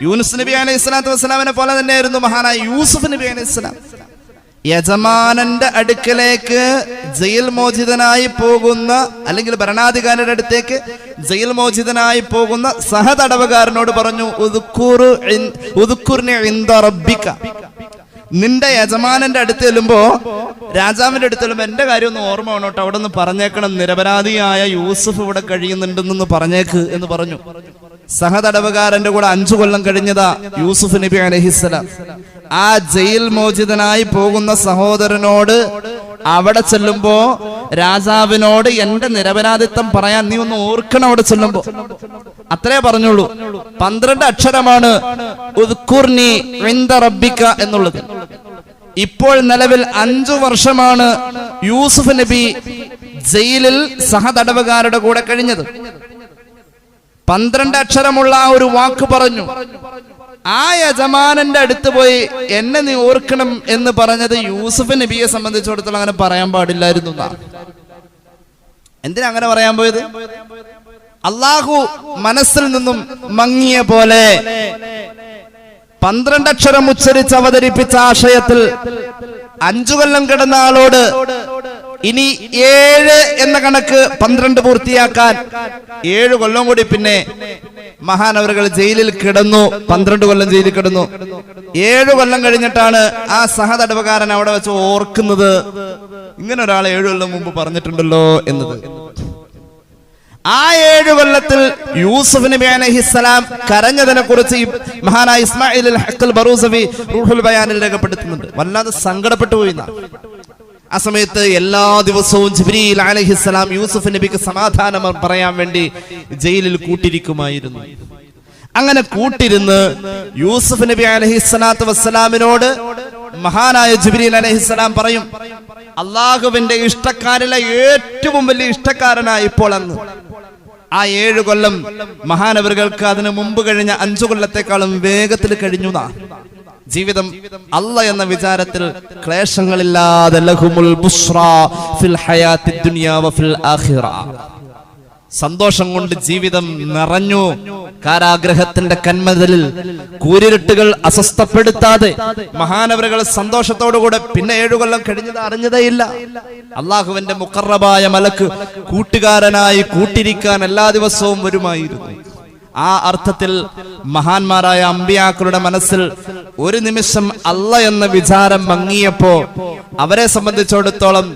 യൂനുസ് നബി അലൈഹി സ്വലാത്തു വസ്സലാമിനെ പോലെ തന്നെയായിരുന്നു മഹാനായ യൂസുഫ് നബി അലൈഹി സ്വലാം. യജമാനന്റെ അടുക്കലേക്ക് ജയിൽ മോചിതനായി പോകുന്ന, അല്ലെങ്കിൽ ഭരണാധികാരിയുടെ അടുത്തേക്ക് ജയിൽ മോചിതനായി പോകുന്ന സഹതടവുകാരനോട് പറഞ്ഞു, ഉദ്കുർനി ഇൻദ റബ്ബിക, നിന്റെ യജമാനന്റെ അടുത്ത് ചെല്ലുമ്പോ, രാജാവിന്റെ അടുത്ത് ചെല്ലുമ്പോ എന്റെ കാര്യം ഒന്ന് ഓർമ്മ വേണം കേട്ടോ, അവിടെ നിന്ന് പറഞ്ഞേക്കണം, നിരപരാധിയായ യൂസുഫ് ഇവിടെ കഴിയുന്നുണ്ടെന്ന് പറഞ്ഞേക്ക് എന്ന് പറഞ്ഞു. സഹതടവുകാരന്റെ കൂടെ 5 കൊല്ലം കഴിഞ്ഞതാ യൂസുഫ് നബി അലൈഹിസ്സലാം. ആ ജയിൽ മോചിതനായി പോകുന്ന സഹോദരനോട് അവിടെ ചെല്ലുമ്പോ രാജാവിനോട് എന്റെ നിരപരാധിത്വം പറയാൻ നീ ഒന്ന് ഓർക്കണം അവിടെ ചെല്ലുമ്പോ, അത്രേ പറഞ്ഞുള്ളൂ. 12 അക്ഷരമാണ് ഉദ്കുർനി ഇൻദ റബ്ബിക എന്നുള്ളത്. ഇപ്പോൾ നിലവിൽ 5 വർഷമാണ് യൂസുഫ് നബി ജയിലിൽ സഹതടവുകാരുടെ കൂടെ കഴിഞ്ഞത്. 12 അക്ഷരമുള്ള ആ ഒരു വാക്ക് പറഞ്ഞു. ആ യജമാനന്റെ അടുത്ത് പോയി എന്നെ നീ ഓർക്കണം എന്ന് പറഞ്ഞത് യൂസുഫ് നബിയെ സംബന്ധിച്ചിടത്തോളം അങ്ങനെ പറയാൻ പാടില്ലായിരുന്നു. എന്തിനാ അങ്ങനെ പറയാൻ പോയത്? അള്ളാഹു മനസ്സിൽ നിന്നും മങ്ങിയ പോലെ 12 അക്ഷരം ഉച്ചരിച്ച് അവതരിപ്പിച്ച ആശയത്തിൽ 5 കൊല്ലം കിടന്ന ആളോട് ഇനി 7 എന്ന കണക്ക് 12 പൂർത്തിയാക്കാൻ 7 കൊല്ലം കൂടി പിന്നെ മഹാനവറുകൾ ജയിലിൽ കിടന്നു. 12 കൊല്ലം ജയിലിൽ കിടന്നു. 7 കൊല്ലം കഴിഞ്ഞിട്ടാണ് ആ സഹതടവുകാരൻ അവിടെ വെച്ച് ഓർക്കുന്നത്, ഇങ്ങനെ ഒരാൾ 7 കൊല്ലം മുമ്പ് പറഞ്ഞിട്ടുണ്ടല്ലോ എന്നത്. ആ 7 കൊല്ലത്തിൽ യൂസുഫ് നബി അലൈഹിസ്സലാം കരഞ്ഞതിനെ കുറിച്ച് മഹാനായ ഇസ്മായിൽ അൽ ഹഖ് അൽ ബറൂസവി റൂഹുൽ ബയാനിൽ രേഖപ്പെടുത്തുന്നുണ്ട്. വല്ലാതെ സങ്കടപ്പെട്ടു പോയി. ആ സമയത്ത് എല്ലാ ദിവസവും ജിബ്രീൽ അലൈഹിസ്സലാം യൂസുഫ് നബിക്ക് സമാധാനം പറയാൻ വേണ്ടി ജയിലിൽ കൂട്ടിരിക്കുമായിരുന്നു. അങ്ങനെ കൂട്ടിരുന്ന് യൂസുഫ് നബി അലൈഹിസ്സലാത്തു വസ്സലാമിനോട് മഹാനായ ജിബ്രീൽ അലൈഹിസ്സലാം പറയും, അള്ളാഹുവിന്റെ ഇഷ്ടക്കാരിലെ ഏറ്റവും വലിയ ഇഷ്ടക്കാരനായി ഇപ്പോൾ അങ്ങ്. ആ 7 കൊല്ലം മഹാനവറുകൾക്ക് അതിനു മുമ്പ് കഴിഞ്ഞ 5 കൊല്ലത്തെക്കാളും വേഗത്തിൽ കഴിഞ്ഞു. ജീവിതം അല്ല എന്ന വിചാരത്തിൽ ക്ലേശങ്ങളില്ലാതെ ലഹുമുൽ ബുശ്റാ ഫിൽ ഹയാത്തിദ് ദുനിയാ വഫിൽ ആഖിറ. സന്തോഷം കൊണ്ട് ജീവിതം നിറഞ്ഞു. കാരാഗ്രഹത്തിന്റെ കന്മതലിൽ കൂരിരുട്ടുകൾ അസ്വസ്ഥപ്പെടുത്താതെ മഹാനവറുകൾ സന്തോഷത്തോടുകൂടെ പിന്നെ 7 കൊല്ലം കഴിഞ്ഞത് അറിഞ്ഞതേയില്ല. അള്ളാഹുവിന്റെ മുഖറബായ മലക്ക് കൂട്ടുകാരനായി കൂട്ടിരിക്കാൻ എല്ലാ ദിവസവും വരുമായിരുന്നു. ആ അർത്ഥത്തിൽ മഹാന്മാരായ അമ്പിയാക്കളുടെ മനസ്സിൽ ഒരു നിമിഷം അല്ല എന്ന വിചാരം മങ്ങിയപ്പോ അവരെ സംബന്ധിച്ചിടത്തോളം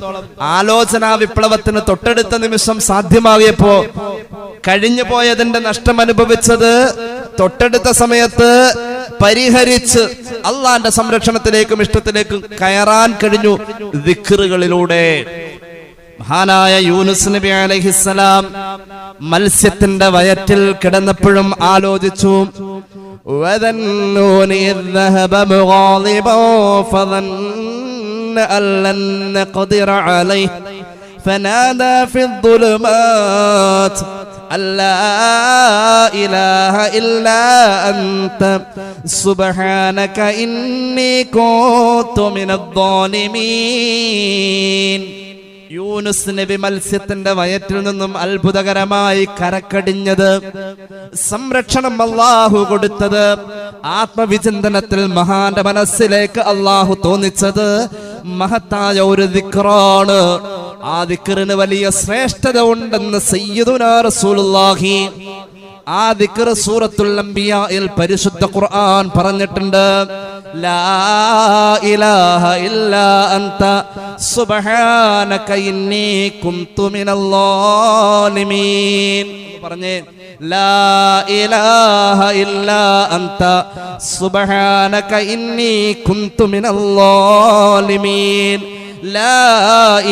ആലോചനാ വിപ്ലവത്തിന് തൊട്ടടുത്ത നിമിഷം സാധ്യമാകിയപ്പോ കഴിഞ്ഞു പോയതിന്റെ നഷ്ടം അനുഭവിച്ചത് തൊട്ടടുത്ത സമയത്ത് പരിഹരിച്ച് അള്ളാന്റെ സംരക്ഷണത്തിലേക്കും ഇഷ്ടത്തിലേക്കും കയറാൻ കഴിഞ്ഞു ദിക്റുകളിലൂടെ. മഹാനായ യൂനുസ് നബി അലൈഹിസ്സലാം മത്സ്യത്തിന്റെ വയറ്റിൽ കിടന്നപ്പോഴും ആലോചിച്ചു, വദന്നൂനി الذهب مغاضبا فظن أن لن نقدر عليه فنادى في الظلمات أن لا إله إلا أنت سبحانك إني كنت من الظالمين. യൂനുസ് നബി മത്സ്യത്തിന്റെ വയറ്റിൽ നിന്നും അത്ഭുതകരമായി കരക്കടിഞ്ഞത്, സംരക്ഷണം അല്ലാഹു കൊടുത്തത്, ആത്മവിചിന്തനത്തിൽ മഹാന്റെ മനസ്സിലേക്ക് അല്ലാഹു തോന്നിച്ചത് മഹത്തായ ഒരു ദിക്റാണ്. ആ ദിക്റിന് വലിയ ശ്രേഷ്ഠത ഉണ്ടെന്ന് സയ്യിദുനാ റസൂലുള്ളാഹി ആ ദിക്ർ സൂറത്തുൽ അംബിയായിൽ പരിശുദ്ധ ഖുർആൻ പറഞ്ഞിട്ടുണ്ട്. ലാ ഇലാഹ ഇല്ലാ അൻത സുബ്ഹാനക ഇന്നി കുന്തു മിനൽ ളാലിമീൻ. പറഞ്ഞേ, ലാ ഇലാഹ ഇല്ലാ അൻത സുബ്ഹാനക ഇന്നി കുന്തു മിനൽ ളാലിമീൻ. ലാ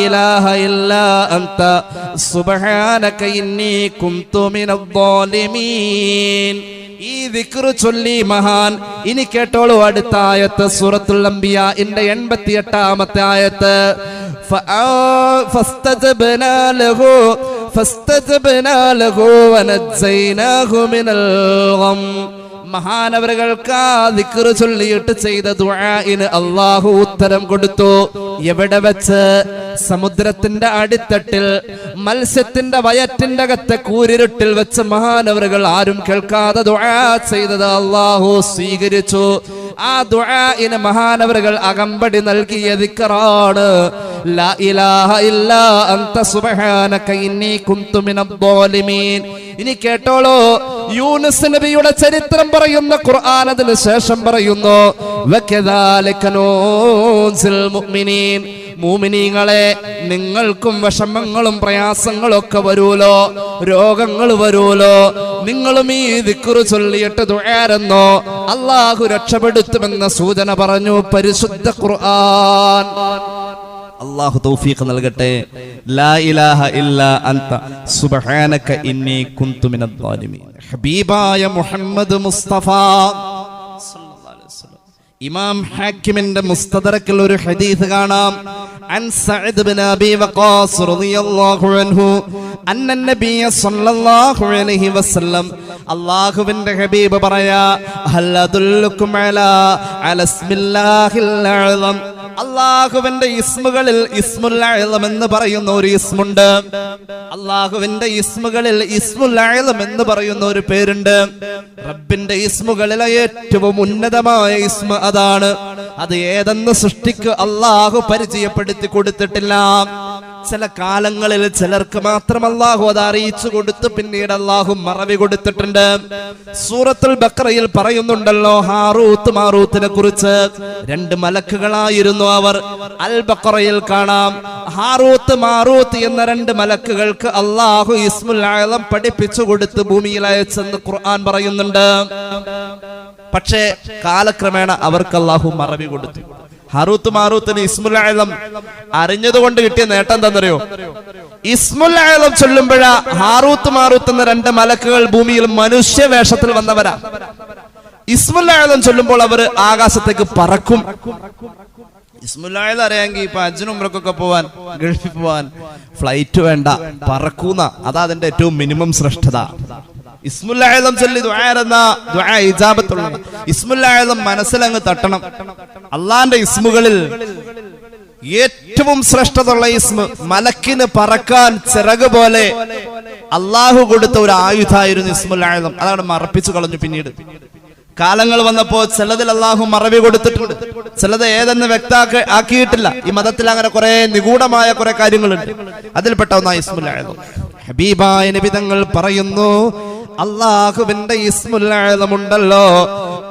ഇലാഹ ഇല്ലാ അൻത സുബ്ഹാനക ഇന്നി കുന്തു മിനൽ ളാലിമീൻ. ഈ ദിക്ർ ചൊല്ലി മഹാൻ ഇനി കേട്ടോളൂ അടുത്ത ആയത്ത് സൂറത്തുൽ അംബിയാഇന്റെ 88ാമത്തെ ആയത്ത്. ഫസ്തജബ്നാ ലഹു വനജൈനാഹു മിനൽ ഗം. മഹാനവറുകൾക്ക് ആ ദിക്ർ ചൊല്ലിയിട്ട് ചെയ്ത ദുആഇന് അല്ലാഹു ഉത്തരം കൊടുത്തു. എവിടെ വെച്ച്? സമുദ്രത്തിന്റെ അടിത്തട്ടിൽ മത്സ്യത്തിന്റെ വയറ്റിന്റെ അകത്തെ കൂരിരുട്ടിൽ വെച്ച് മഹാനവറുകൾ ആരും കേൾക്കാതെ ദുആ ചെയ്തത് അല്ലാഹു സ്വീകരിച്ചു. ആ ദുആഇന് മഹാനവറുകൾ അകമ്പടി നൽകിയ ദിക്റാണ് ലാ ഇലാഹ ഇല്ലാ അൻത സുബ്ഹാനക ഇന്നി കുന്തു മിനൽ ളാലിമീൻ. ഇനി കേട്ടോളൂ, യൂനുസ് നബിയുടെ ചരിത്രം പറയുന്ന ഖുർആൻ അതിന് ശേഷം പറയുന്നു, വകദാലിക നൂസിൽ മുഅ്മിനീൻ. മുഅ്മിനീങ്ങളെ, നിങ്ങൾക്കും വിഷമങ്ങളും പ്രയാസങ്ങളും ഒക്കെ വരൂലോ, രോഗങ്ങൾ വരൂലോ, നിങ്ങളും ഈ ദിക്ർ ചൊല്ലിയിട്ട് ദുആരന്നോ അല്ലാഹു രക്ഷപ്പെടുത്തുമെന്ന സൂചന പറഞ്ഞു പരിശുദ്ധ ഖുർആൻ. അല്ലാഹു തൗഫീഖ് നൽകട്ടെ. ലാ ഇലാഹ ഇല്ലാ അൻത സുബ്ഹാനക ഇന്നി കുന്തു മിനൽ ളാലിമീൻ. ഹബീബായ മുഹമ്മദ് മുസ്തഫ സല്ലല്ലാഹു അലൈഹി വസല്ലം. ഇമാം ഹാക്കിമിന്റെ മുസ്തദറക്കിൽ ഒരു ഹദീസ് കാണാം. അൻ സഅദ് ഇബ്നു അബീ വഖാസ് റളിയല്ലാഹു അൻഹു അന്ന നബിയ സല്ലല്ലാഹു അലൈഹി വസല്ലം, അല്ലാഹുവിന്റെ ഹബീബ് പറയാ, ഹൽ അദുല്ലുകും അലാ ഇസ്മില്ലാഹിൽ അഅ്ളം. അല്ലാഹുവിന്റെ ഇസ്മുകളിൽ ഇസ്മുൽ അഅ്ളം എന്ന് പറയുന്ന ഒരു ഇസ്മുണ്ട്. അല്ലാഹുവിന്റെ ഇസ്മുകളിൽ ഇസ്മുൽ അഅ്ളം എന്ന് പറയുന്ന ഒരു പേരുണ്ട്. റബ്ബിന്റെ ഇസ്മുകളിലെ ഏറ്റവും ഉന്നതമായ ഇസ്മ അതാണ്. അത് ഏതെന്ന് സൃഷ്ടിക്ക് അല്ലാഹു പരിചയപ്പെടുത്തി കൊടുത്തിട്ടില്ല. ചില കാലങ്ങളിൽ ചിലർക്ക് മാത്രം അല്ലാഹു അത് അറിയിച്ചു കൊടുത്തു, പിന്നീട് അല്ലാഹു മറവി കൊടുത്തിട്ടുണ്ട്. സൂറത്തുൽ ബഖറയിൽ പറയുന്നുണ്ടല്ലോ ഹാറൂത്ത് മാറൂത്തിനെ കുറിച്ച്. 2 മലക്കുകളായിരുന്നു അവർ. അൽ ബഖറയിൽ കാണാം ഹാറൂത്ത് മാറൂത്ത് എന്ന 2 മലക്കുകൾക്ക് അല്ലാഹു ഇസ്മുൽ അഅ്ലം പഠിപ്പിച്ചു കൊടുത്ത് ഭൂമിയിൽ അയച്ചെന്ന് ഖുർആൻ പറയുന്നുണ്ട്. പക്ഷേ കാലക്രമേണ അവർക്ക് അല്ലാഹു മറവി കൊടുത്തു. ഹാറൂത്ത് മാറൂത്തിന് ഇസ്മുൽ അഅ്ലം അറിഞ്ഞതുകൊണ്ട് കിട്ടിയ നേട്ടം എന്താണെന്നറിയോ? ഇസ്മുൽ അഅ്ലം ചൊല്ലുമ്പോഴാ ഹാറൂത്ത് മാറൂത്ത് എന്ന 2 മലക്കുകൾ ഭൂമിയിൽ മനുഷ്യ വേഷത്തിൽ വന്നവരാ. ഇസ്മുൽ അഅ്ലം ചൊല്ലുമ്പോൾ അവർ ആകാശത്തേക്ക് പറക്കും. ഇസ്മുൽ അഅ്ലം അറിയാമെങ്കിൽ ഇപ്പൊ ഹജ്ജിനും ഉംറക്കൊക്കെ പോവാൻ, ഗൾഫിൽ പോവാൻ ഫ്ലൈറ്റ് വേണ്ട, പറക്കൂന്ന. അതാ അതിന്റെ ഏറ്റവും മിനിമം ശ്രേഷ്ഠത. ഇസ്മുൽ അഅ്ലം ചൊല്ലി ദുആ ഇജാബത്തുള്ള ഇസ്മുൽ അഅ്ലം മനസ്സിലങ്ങ് തട്ടണം. അള്ളാന്റെ ഇസ്മുകളിൽ ഏറ്റവും ശ്രേഷ്ഠതയുള്ള ഇസ്മ, മലക്കിന് പറക്കാൻ ചിറക് പോലെ അള്ളാഹു കൊടുത്ത ഒരു ആയുധായിരുന്നു ഇസ്മുൽ അഅ്ലം. അതാണ് മറപ്പിച്ചു കളഞ്ഞു. പിന്നീട് കാലങ്ങൾ വന്നപ്പോ ചിലതിൽ അള്ളാഹു മറവി കൊടുത്തിട്ടുണ്ട്, ചിലത് ഏതെന്ന് വ്യക്തമാക്കിയിട്ടില്ല. ഈ മതത്തിൽ അങ്ങനെ കുറെ നിഗൂഢമായ കുറെ കാര്യങ്ങളുണ്ട്. അതിൽപ്പെട്ട ഒന്നാണ് ഇസ്മുൽ അഅ്ലം. ഹബീബായ നബി തങ്ങൾ പറയുന്നു, അള്ളാഹുവിന്റെ ഇസ്മുൽ അഅ്ലം ഉണ്ടല്ലോ,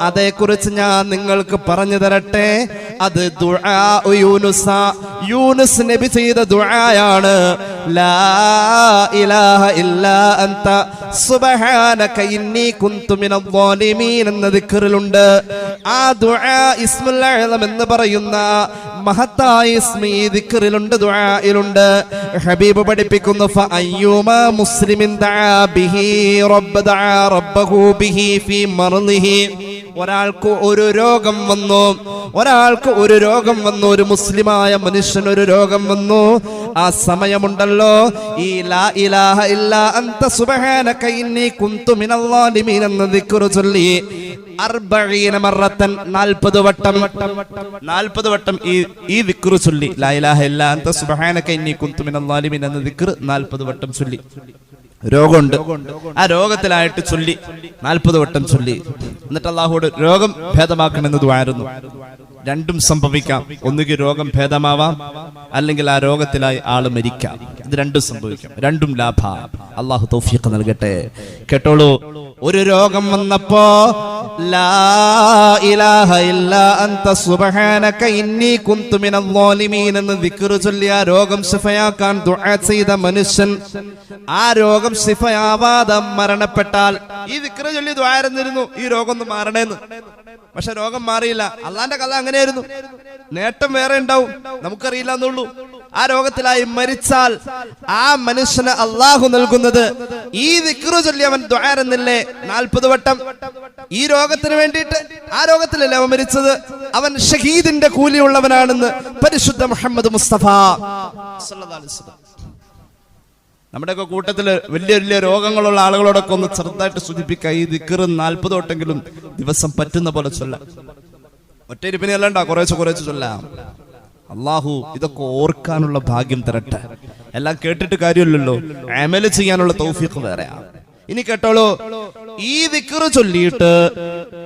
അതേക്കുറിച്ച് ഞാൻ നിങ്ങൾക്ക് പറഞ്ഞു തരട്ടെ. അത് ദുആ യൂനുസ, യൂനുസ് നബി ചെയ്ത ദുആയാണ്. ലാ ഇലാഹ ഇല്ലാ അൻത സുബ്ഹാനക ഇന്നി കുന്തു മിനൽ ളാലിമീൻ എന്ന ദിക്റിലുണ്ട്. ആ ദുആ ഇസ്മുൽ അഅ്ലം എന്ന് പറയുന്ന മഹത്തായ ഇസ്മി ദിക്റിലുണ്ട്, ദുആയിലുണ്ട്. ഹബീബ് പഠിപ്പിക്കുന്നു ഫഅയ്യുമാ മുസ്ലിമിൻ ദഅ ബിഹി റബ്ബ ദഅ റബ്ബഹു ബിഹി ഫീ മർളിഹി. ഒരാൾക്ക് ഒരു രോഗം വന്നു, ഒരു മുസ്ലിമായ മനുഷ്യൻ ഒരു രോഗം വന്നു. ആ സമയമുണ്ടല്ലോ ഈ ലാ ഇലാഹ ഇല്ലാ അൻത സുബ്ഹാനക ഇന്നി കുന്തു മിനൽ ളാലിമീൻ എന്ന ദിക്ർ ചൊല്ലി 40 മറത്തൻ 40 വട്ടം ഈ ദിക്ർ ചൊല്ലി, ലാ ഇലാഹ ഇല്ലാ അൻത സുബ്ഹാനക ഇന്നി കുന്തു മിനൽ ളാലിമീൻ എന്ന ദിക്ർ 40 വട്ടം ചൊല്ലി. രോഗമുണ്ട്, ആ രോഗത്തിലായിട്ട് ചൊല്ലി 40 വട്ടം ചൊല്ലി. എന്നിട്ട് അല്ലാഹുവോട് രോഗം ഭേദമാക്കണമെന്ന് ദുആയിരുന്നു. രണ്ടും സംഭവിക്കാം. ഒന്നുകിൽ രോഗം ഭേദമാവാം, അല്ലെങ്കിൽ ആ രോഗത്തിലായി ആള് മരിക്കാം. ഇത് രണ്ടും സംഭവിക്കാം, രണ്ടും ലാഭ. അല്ലാഹു തൗഫീഖ് നൽകട്ടെ. കേട്ടോളൂ, ഒരു രോഗം വന്നപ്പോ ലാ ഇലാഹ ഇല്ലാ അൻത സുബ്ഹാനക ഇന്നി കുന്തു മിനൽ ളാലിമീൻ എന്ന ദിക്ർ ചൊല്ലി ആ രോഗം ശിഫയാക്കാൻ ദുആ ചെയ്ത മനുഷ്യൻ ആ രോഗം ശിഫയാവാതെ മരണപ്പെട്ടാൽ, ഈ ദിക്ർ ചൊല്ലി ദുആ ഇരുന്നിരുന്നു ഈ രോഗം ഒന്ന് മാറണേന്ന്, പക്ഷെ രോഗം മാറിയില്ല. അള്ളാന്റെ കഥ അങ്ങനെയായിരുന്നു. നേട്ടം വേറെ ഉണ്ടാവും, നമുക്കറിയില്ല എന്നുള്ളൂ. ആ രോഗത്തിലായി മരിച്ചാൽ ആ മനുഷ്യന് അള്ളാഹു നൽകുന്നത് ഈ ദിക്ർ ചൊല്ലി അവൻ ദുആ ഇരുന്നില്ലേ 40 വട്ടം, ഈ രോഗത്തിന് വേണ്ടിയിട്ട്. ആ രോഗത്തിലല്ലേ അവൻ മരിച്ചത്, അവൻ ഷഹീദിന്റെ കൂലിയുള്ളവനാണെന്ന് പരിശുദ്ധ മുഹമ്മദ് മുസ്തഫ സല്ലല്ലാഹു അലൈഹി വസല്ലം. നമ്മുടെയൊക്കെ കൂട്ടത്തില് വലിയ വലിയ രോഗങ്ങളുള്ള ആളുകളോടൊക്കെ ഒന്ന് ചെറുതായിട്ട് സൂചിപ്പിക്കുക, ഈ ദിക്ർ 40 വട്ടെങ്കിലും ദിവസം പറ്റുന്ന പോലെ ചൊല്ലാം. ഒറ്റയിരിപ്പിനെ അല്ലണ്ട, കുറേശ്ശെ ചൊല്ലാം. അള്ളാഹു ഇതൊക്കെ ഓർക്കാനുള്ള ഭാഗ്യം തരട്ടെ. എല്ലാം കേട്ടിട്ട് കാര്യമില്ലല്ലോ, അമല് ചെയ്യാനുള്ള തൗഫീഖ് വേറെയാ. ഇനി കേട്ടോളൂ, ഈ ദിക്ർ ചൊല്ലിയിട്ട്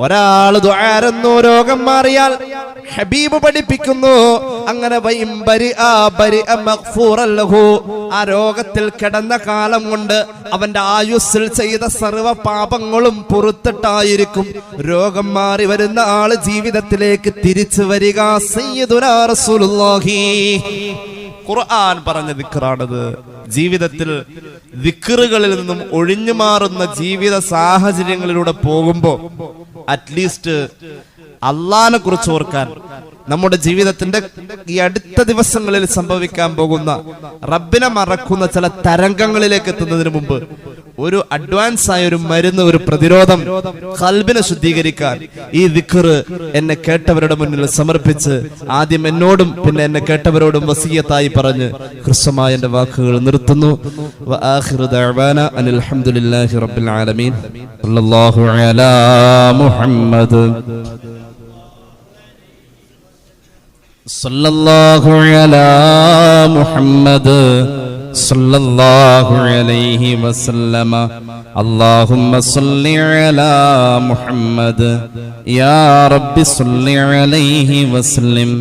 ഒരാൾ ദുആ ചെയ്യുന്നു, രോഗം മാറിയാൽ ഹബീബ് പഠിപ്പിക്കുന്നു അങ്ങനെ ആ രോഗത്തിൽ കിടന്ന കാലം കൊണ്ട് അവന്റെ ആയുസ്സിൽ ചെയ്ത സർവ്വ പാപങ്ങളും പുറത്തിട്ടായിരിക്കും രോഗം മാറി വരുന്ന ആള് ജീവിതത്തിലേക്ക് തിരിച്ചു വരിക. സയ്യിദുനാ റസൂലുള്ളാഹി ഖുർആൻ പറഞ്ഞ ദിക്റാണത്. ജീവിതത്തിൽ ദിക്റുകളിൽ നിന്നും ഒഴിഞ്ഞു മാറുന്ന ജീവിത സാഹചര്യങ്ങളിലൂടെ പോകുമ്പോ അറ്റ്ലീസ്റ്റ് അള്ളാനെ കുറിച്ച് ഓർക്കാൻ, നമ്മുടെ ജീവിതത്തിന്റെ ഈ അടുത്ത ദിവസങ്ങളിൽ സംഭവിക്കാൻ പോകുന്ന റബ്ബിനെ മറക്കുന്ന ചില തരംഗങ്ങളിലേക്ക് എത്തുന്നതിന് മുമ്പ് ഒരു അഡ്വാൻസ് ആയ ഒരു മരുന്ന്, ഒരു പ്രതിരോധം ഖൽബിനെ ശുദ്ധീകരിക്കാൻ ഈ ദിക്ർ എന്നെ കേട്ടവരുടെ മുന്നിൽ സമർപ്പിച്ച് ആദ്യം എന്നോടും പിന്നെ എന്നെ കേട്ടവരോടും വസിയത്തായി പറഞ്ഞ് ഹ്രസ്വമായ എന്റെ വാക്കുകൾ നിർത്തുന്നു. വആഖിറു ദഅവാന അനിൽ ഹംദുലില്ലാഹി റബ്ബിൽ ആലമീൻ. സല്ലല്ലാഹു അലാ മുഹമ്മദ് സല്ലല്ലാഹു അലാ മുഹമ്മദ് സല്ലല്ലാഹു അലൈഹി വസല്ലമ. അല്ലാഹുമ്മ സല്ലി അലാ മുഹമ്മദ് യാ റബ്ബി സല്ലി അലൈഹി വസല്ലം.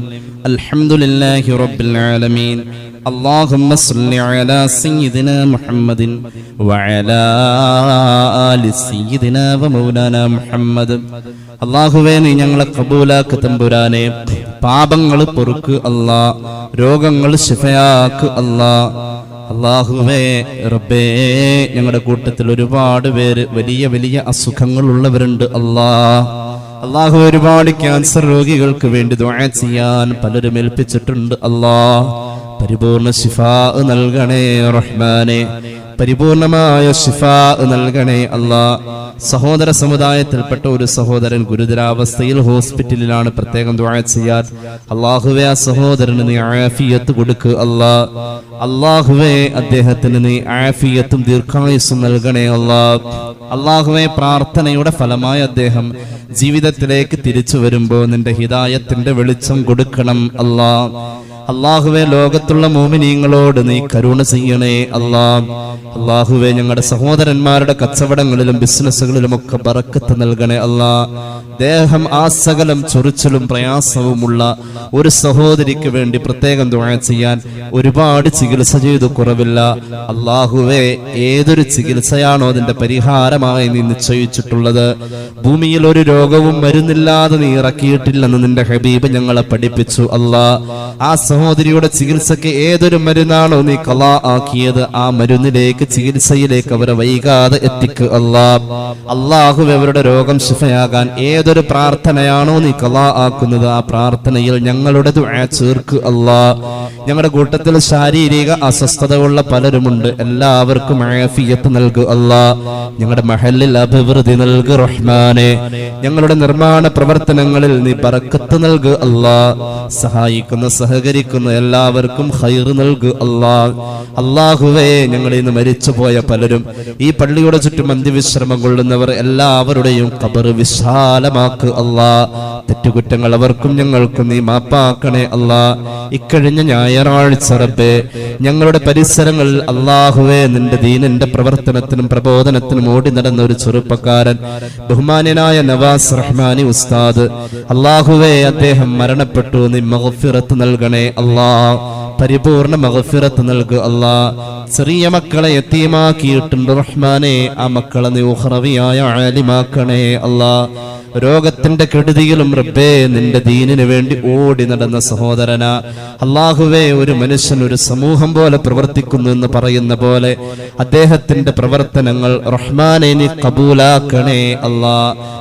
അൽഹംദുലില്ലാഹി റബ്ബിൽ ആലമീൻ. അല്ലാഹുമ്മ സ്വല്ലി അലാ സയ്യിദിനാ മുഹമ്മദിൻ വഅലാ ആലി സയ്യിദിനാ വമൗലാനാ മുഹമ്മദ്. അല്ലാഹുവേ നീ ഞങ്ങളെ ഖബൂലാക്ക് തമ്പുരാനെ. പാപങ്ങൾ പൊറുക്ക് അല്ലാ, രോഗങ്ങൾ ശിഫയാക്ക് അല്ലാ. അല്ലാഹുവേ റബ്ബേ, ഞങ്ങളുടെ കൂട്ടത്തിൽ ഒരുപാട് പേര് വലിയ വലിയ അസുഖങ്ങൾ ഉള്ളവരുണ്ട് അല്ലാ. അല്ലാഹു ഒരുപാട് ക്യാൻസർ രോഗികൾക്ക് വേണ്ടി ദുആ ചെയ്യാൻ പലരും ഏൽപ്പിച്ചിട്ടുണ്ട് അല്ലാ. പരിപൂർണ ശിഫാ നൽകണേ റഹ്മാനെ, പരിപൂർണമായ ശിഫാ നൽകണേ അല്ലാ. സഹോദര സമുദായത്തിൽപ്പെട്ട ഒരു സഹോദരൻ ഗുരുതരാവസ്ഥയിൽ ഹോസ്പിറ്റലിലാണ്, പ്രത്യേകം ദുആ ചെയ്യാൻ. അല്ലാഹുവേ ആ സഹോദരന് നീ ആഫിയത്ത് കൊടുക്ക് അല്ലാ. അല്ലാഹുവേ അദ്ദേഹത്തിന് നീ ആഫിയത്തും ദീർഘായുസ്സും നൽകണേ അല്ലാ. അല്ലാഹുവേ പ്രാർത്ഥനയുടെ ഫലമായി അദ്ദേഹം ജീവിതത്തിലേക്ക് തിരിച്ചു വരുമ്പോൾ നിന്റെ ഹിദായത്തിന്റെ വെളിച്ചം കൊടുക്കണം അല്ലാ. അല്ലാഹുവേ ലോകത്തുള്ള മോമിനീങ്ങളോട് നീ കരുണ ചെയ്യണേ അല്ലാ. അല്ലാഹുവേ ഞങ്ങളുടെ സഹോദരന്മാരുടെ കച്ചവടങ്ങളിലും ബിസിനസ്സുകളിലും ഒക്കെ ബറക്കത്ത് നൽകണേ അല്ലാ. ദേഹം ആസകലം ചൊറിച്ചിലും പ്രയാസവുമുള്ള ഒരു സഹോദരിക്ക് വേണ്ടി പ്രത്യേകം ദുആ ചെയ്യാൻ. ഒരുപാട് ചികിത്സ ചെയ്തു കുറവില്ല. അല്ലാഹുവേ ഏതൊരു ചികിത്സയാണോ അതിന്റെ പരിഹാരമായി നീ നിശ്ചയിച്ചിട്ടുള്ളത്, ഭൂമിയിൽ ഒരു രോഗവും മരുന്നില്ലാതെ നീ ഇറക്കിയിട്ടില്ലെന്ന് നിന്റെ ഹബീബ് ഞങ്ങളെ പഠിപ്പിച്ചു അല്ലാ. ആ സഹോദരിയുടെ ചികിത്സക്ക് ഏതൊരു മരുന്നാണോ നീ ഖലാ ആക്കിയത്, ആ മരുന്നിലേക്ക് ചികിത്സയിലേക്ക് അവരെ വൈകാതെ എത്തിക്ക് അല്ലാ. അല്ലാഹുവേ അവരുടെ രോഗം ശിഫയാകാൻ ഏതൊരു പ്രാർത്ഥനയാണോ നീ ഖലാ ആക്കുന്നത്, ആ പ്രാർത്ഥനയിൽ ഞങ്ങളുടെ ദുആ ചേർക്ക് അല്ലാ. ഞങ്ങളുടെ കൂട്ടത്തിൽ ശാരീരിക അസ്വസ്ഥതയുള്ള പലരുമുണ്ട്, എല്ലാവർക്കും ആഫിയത്ത് നൽകു അല്ലാ. ഞങ്ങളുടെ മഹല്ലിൽ അഭിവൃദ്ധി നൽകു റഹ്മാനെ. ഞങ്ങളുടെ നിർമ്മാണ പ്രവർത്തനങ്ങളിൽ നീ ബറക്കത്ത് നൽകു അല്ലാ. സഹായിക്കുന്ന സഹകരിക്കുന്ന എല്ലാവർക്കും ഖൈർ നൽകു അല്ലാ. അല്ലാഹുവേ ഞങ്ങളിൽ നിന്ന് മരിച്ചുപോയ പലരും, ഈ പള്ളിയുടെ ചുറ്റും അന്ത്യവിശ്രമം കൊള്ളുന്നവർ എല്ലാവരുടെയും ഖബർ വിശാലമാക്ക് അല്ലാ. തെറ്റുകുറ്റങ്ങൾ അവർക്കും ഞങ്ങൾക്കും നീ മാപ്പാക്കണേ അല്ലാ. ഇക്കഴിഞ്ഞ ഞായറാഴ്ച റബ്ബേ ഞങ്ങളുടെ പരിസരങ്ങളിൽ അല്ലാഹുവേ നിന്റെ ദീനിന്റെ പ്രവർത്തനത്തിനും പ്രബോധനത്തിനും ഓടി നടന്ന ഒരു ചെറുപ്പക്കാരൻ, ബഹുമാന്യനായ നവാസ് റഹ്മാനി ഉസ്താദ്, അല്ലാഹുവേ അദ്ദേഹം മരണപ്പെട്ടു. നീ മഗ്ഫിറത്ത് നൽകണേ അല്ലാ. പരിപൂർണ മഗ്ഫിറത്ത് നൽകു അല്ലാ. ചെറിയ മക്കളെ യതീമാക്കിയിട്ടുണ്ട് റഹ്മാനെ, ആ മക്കളെ നീ ഉഖ്റവിയായ ആലിമാക്കണേ അല്ലാ. രോഗത്തിന്റെ കെടുതിയിലും റബ്ബേ നിന്റെ ദീനിന് വേണ്ടി ഓടി നടന്ന സഹോദരന അല്ലാഹുവേ, ഒരു മനുഷ്യൻ ഒരു സമൂഹം പോലെ പ്രവർത്തിക്കുന്നു എന്ന് പറയുന്ന പോലെ അദ്ദേഹത്തിന്റെ പ്രവർത്തനങ്ങൾ റഹ്മാനെ നീ കബൂലാക്കണേ അല്ലാ.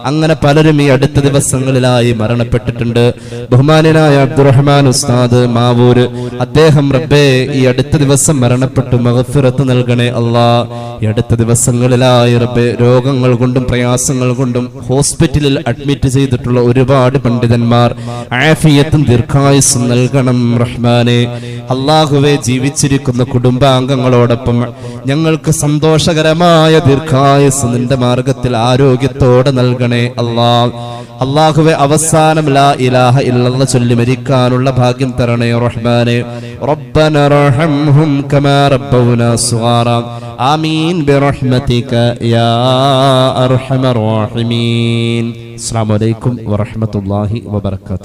അങ്ങനെ പലരും ഈ അടുത്ത ദിവസങ്ങളിലായി മരണപ്പെട്ടിട്ടുണ്ട്. ബഹുമാന്യനായ അബ്ദുറഹ്മാൻ ഉസ്താദ് മാവൂര്, അദ്ദേഹം റബ്ബേ ഈ അടുത്ത ദിവസം മരണപ്പെട്ടു. മഗ്ഫിറത്ത് നൽകണേ അല്ലാ. ഈ അടുത്ത ദിവസങ്ങളിലായി റബ്ബേ രോഗങ്ങൾ കൊണ്ടും പ്രയാസങ്ങൾ കൊണ്ടും ഹോസ്പിറ്റലിൽ അഡ്മിറ്റ് ചെയ്തിട്ടുള്ള ഒരുപാട് പണ്ഡിതന്മാർ, ആഫിയത്തും ദീർഘായുസ്സും നൽകണം റഹ്മാനെ. അല്ലാഹുവേ ജീവിച്ചിരിക്കുന്ന കുടുംബാംഗങ്ങളോടൊപ്പം ഞങ്ങൾക്ക് സന്തോഷകരമായ ദീർഘായുസ്സ് നിന്റെ മാർഗത്തിൽ ആരോഗ്യത്തോടെ നൽകണേ അല്ലാ. അല്ലാഹുവേ അവസാനം ലാ ഇലാഹ ഇല്ലല്ലാഹ് ചൊല്ലി മരിക്കാനുള്ള ഭാഗ്യം തരണേ റഹ്മാനെ. റബ്ബന റഹംഹും കമാ റബ്ബൗനാ സ്വഗാറ. ആമീൻ ബിറഹ്മതിക യാ അർഹമർ റഹീമീൻ. അസ്സലാമു അലൈക്കും വറഹ്മത്തുള്ളാഹി വബറകാതുഹു.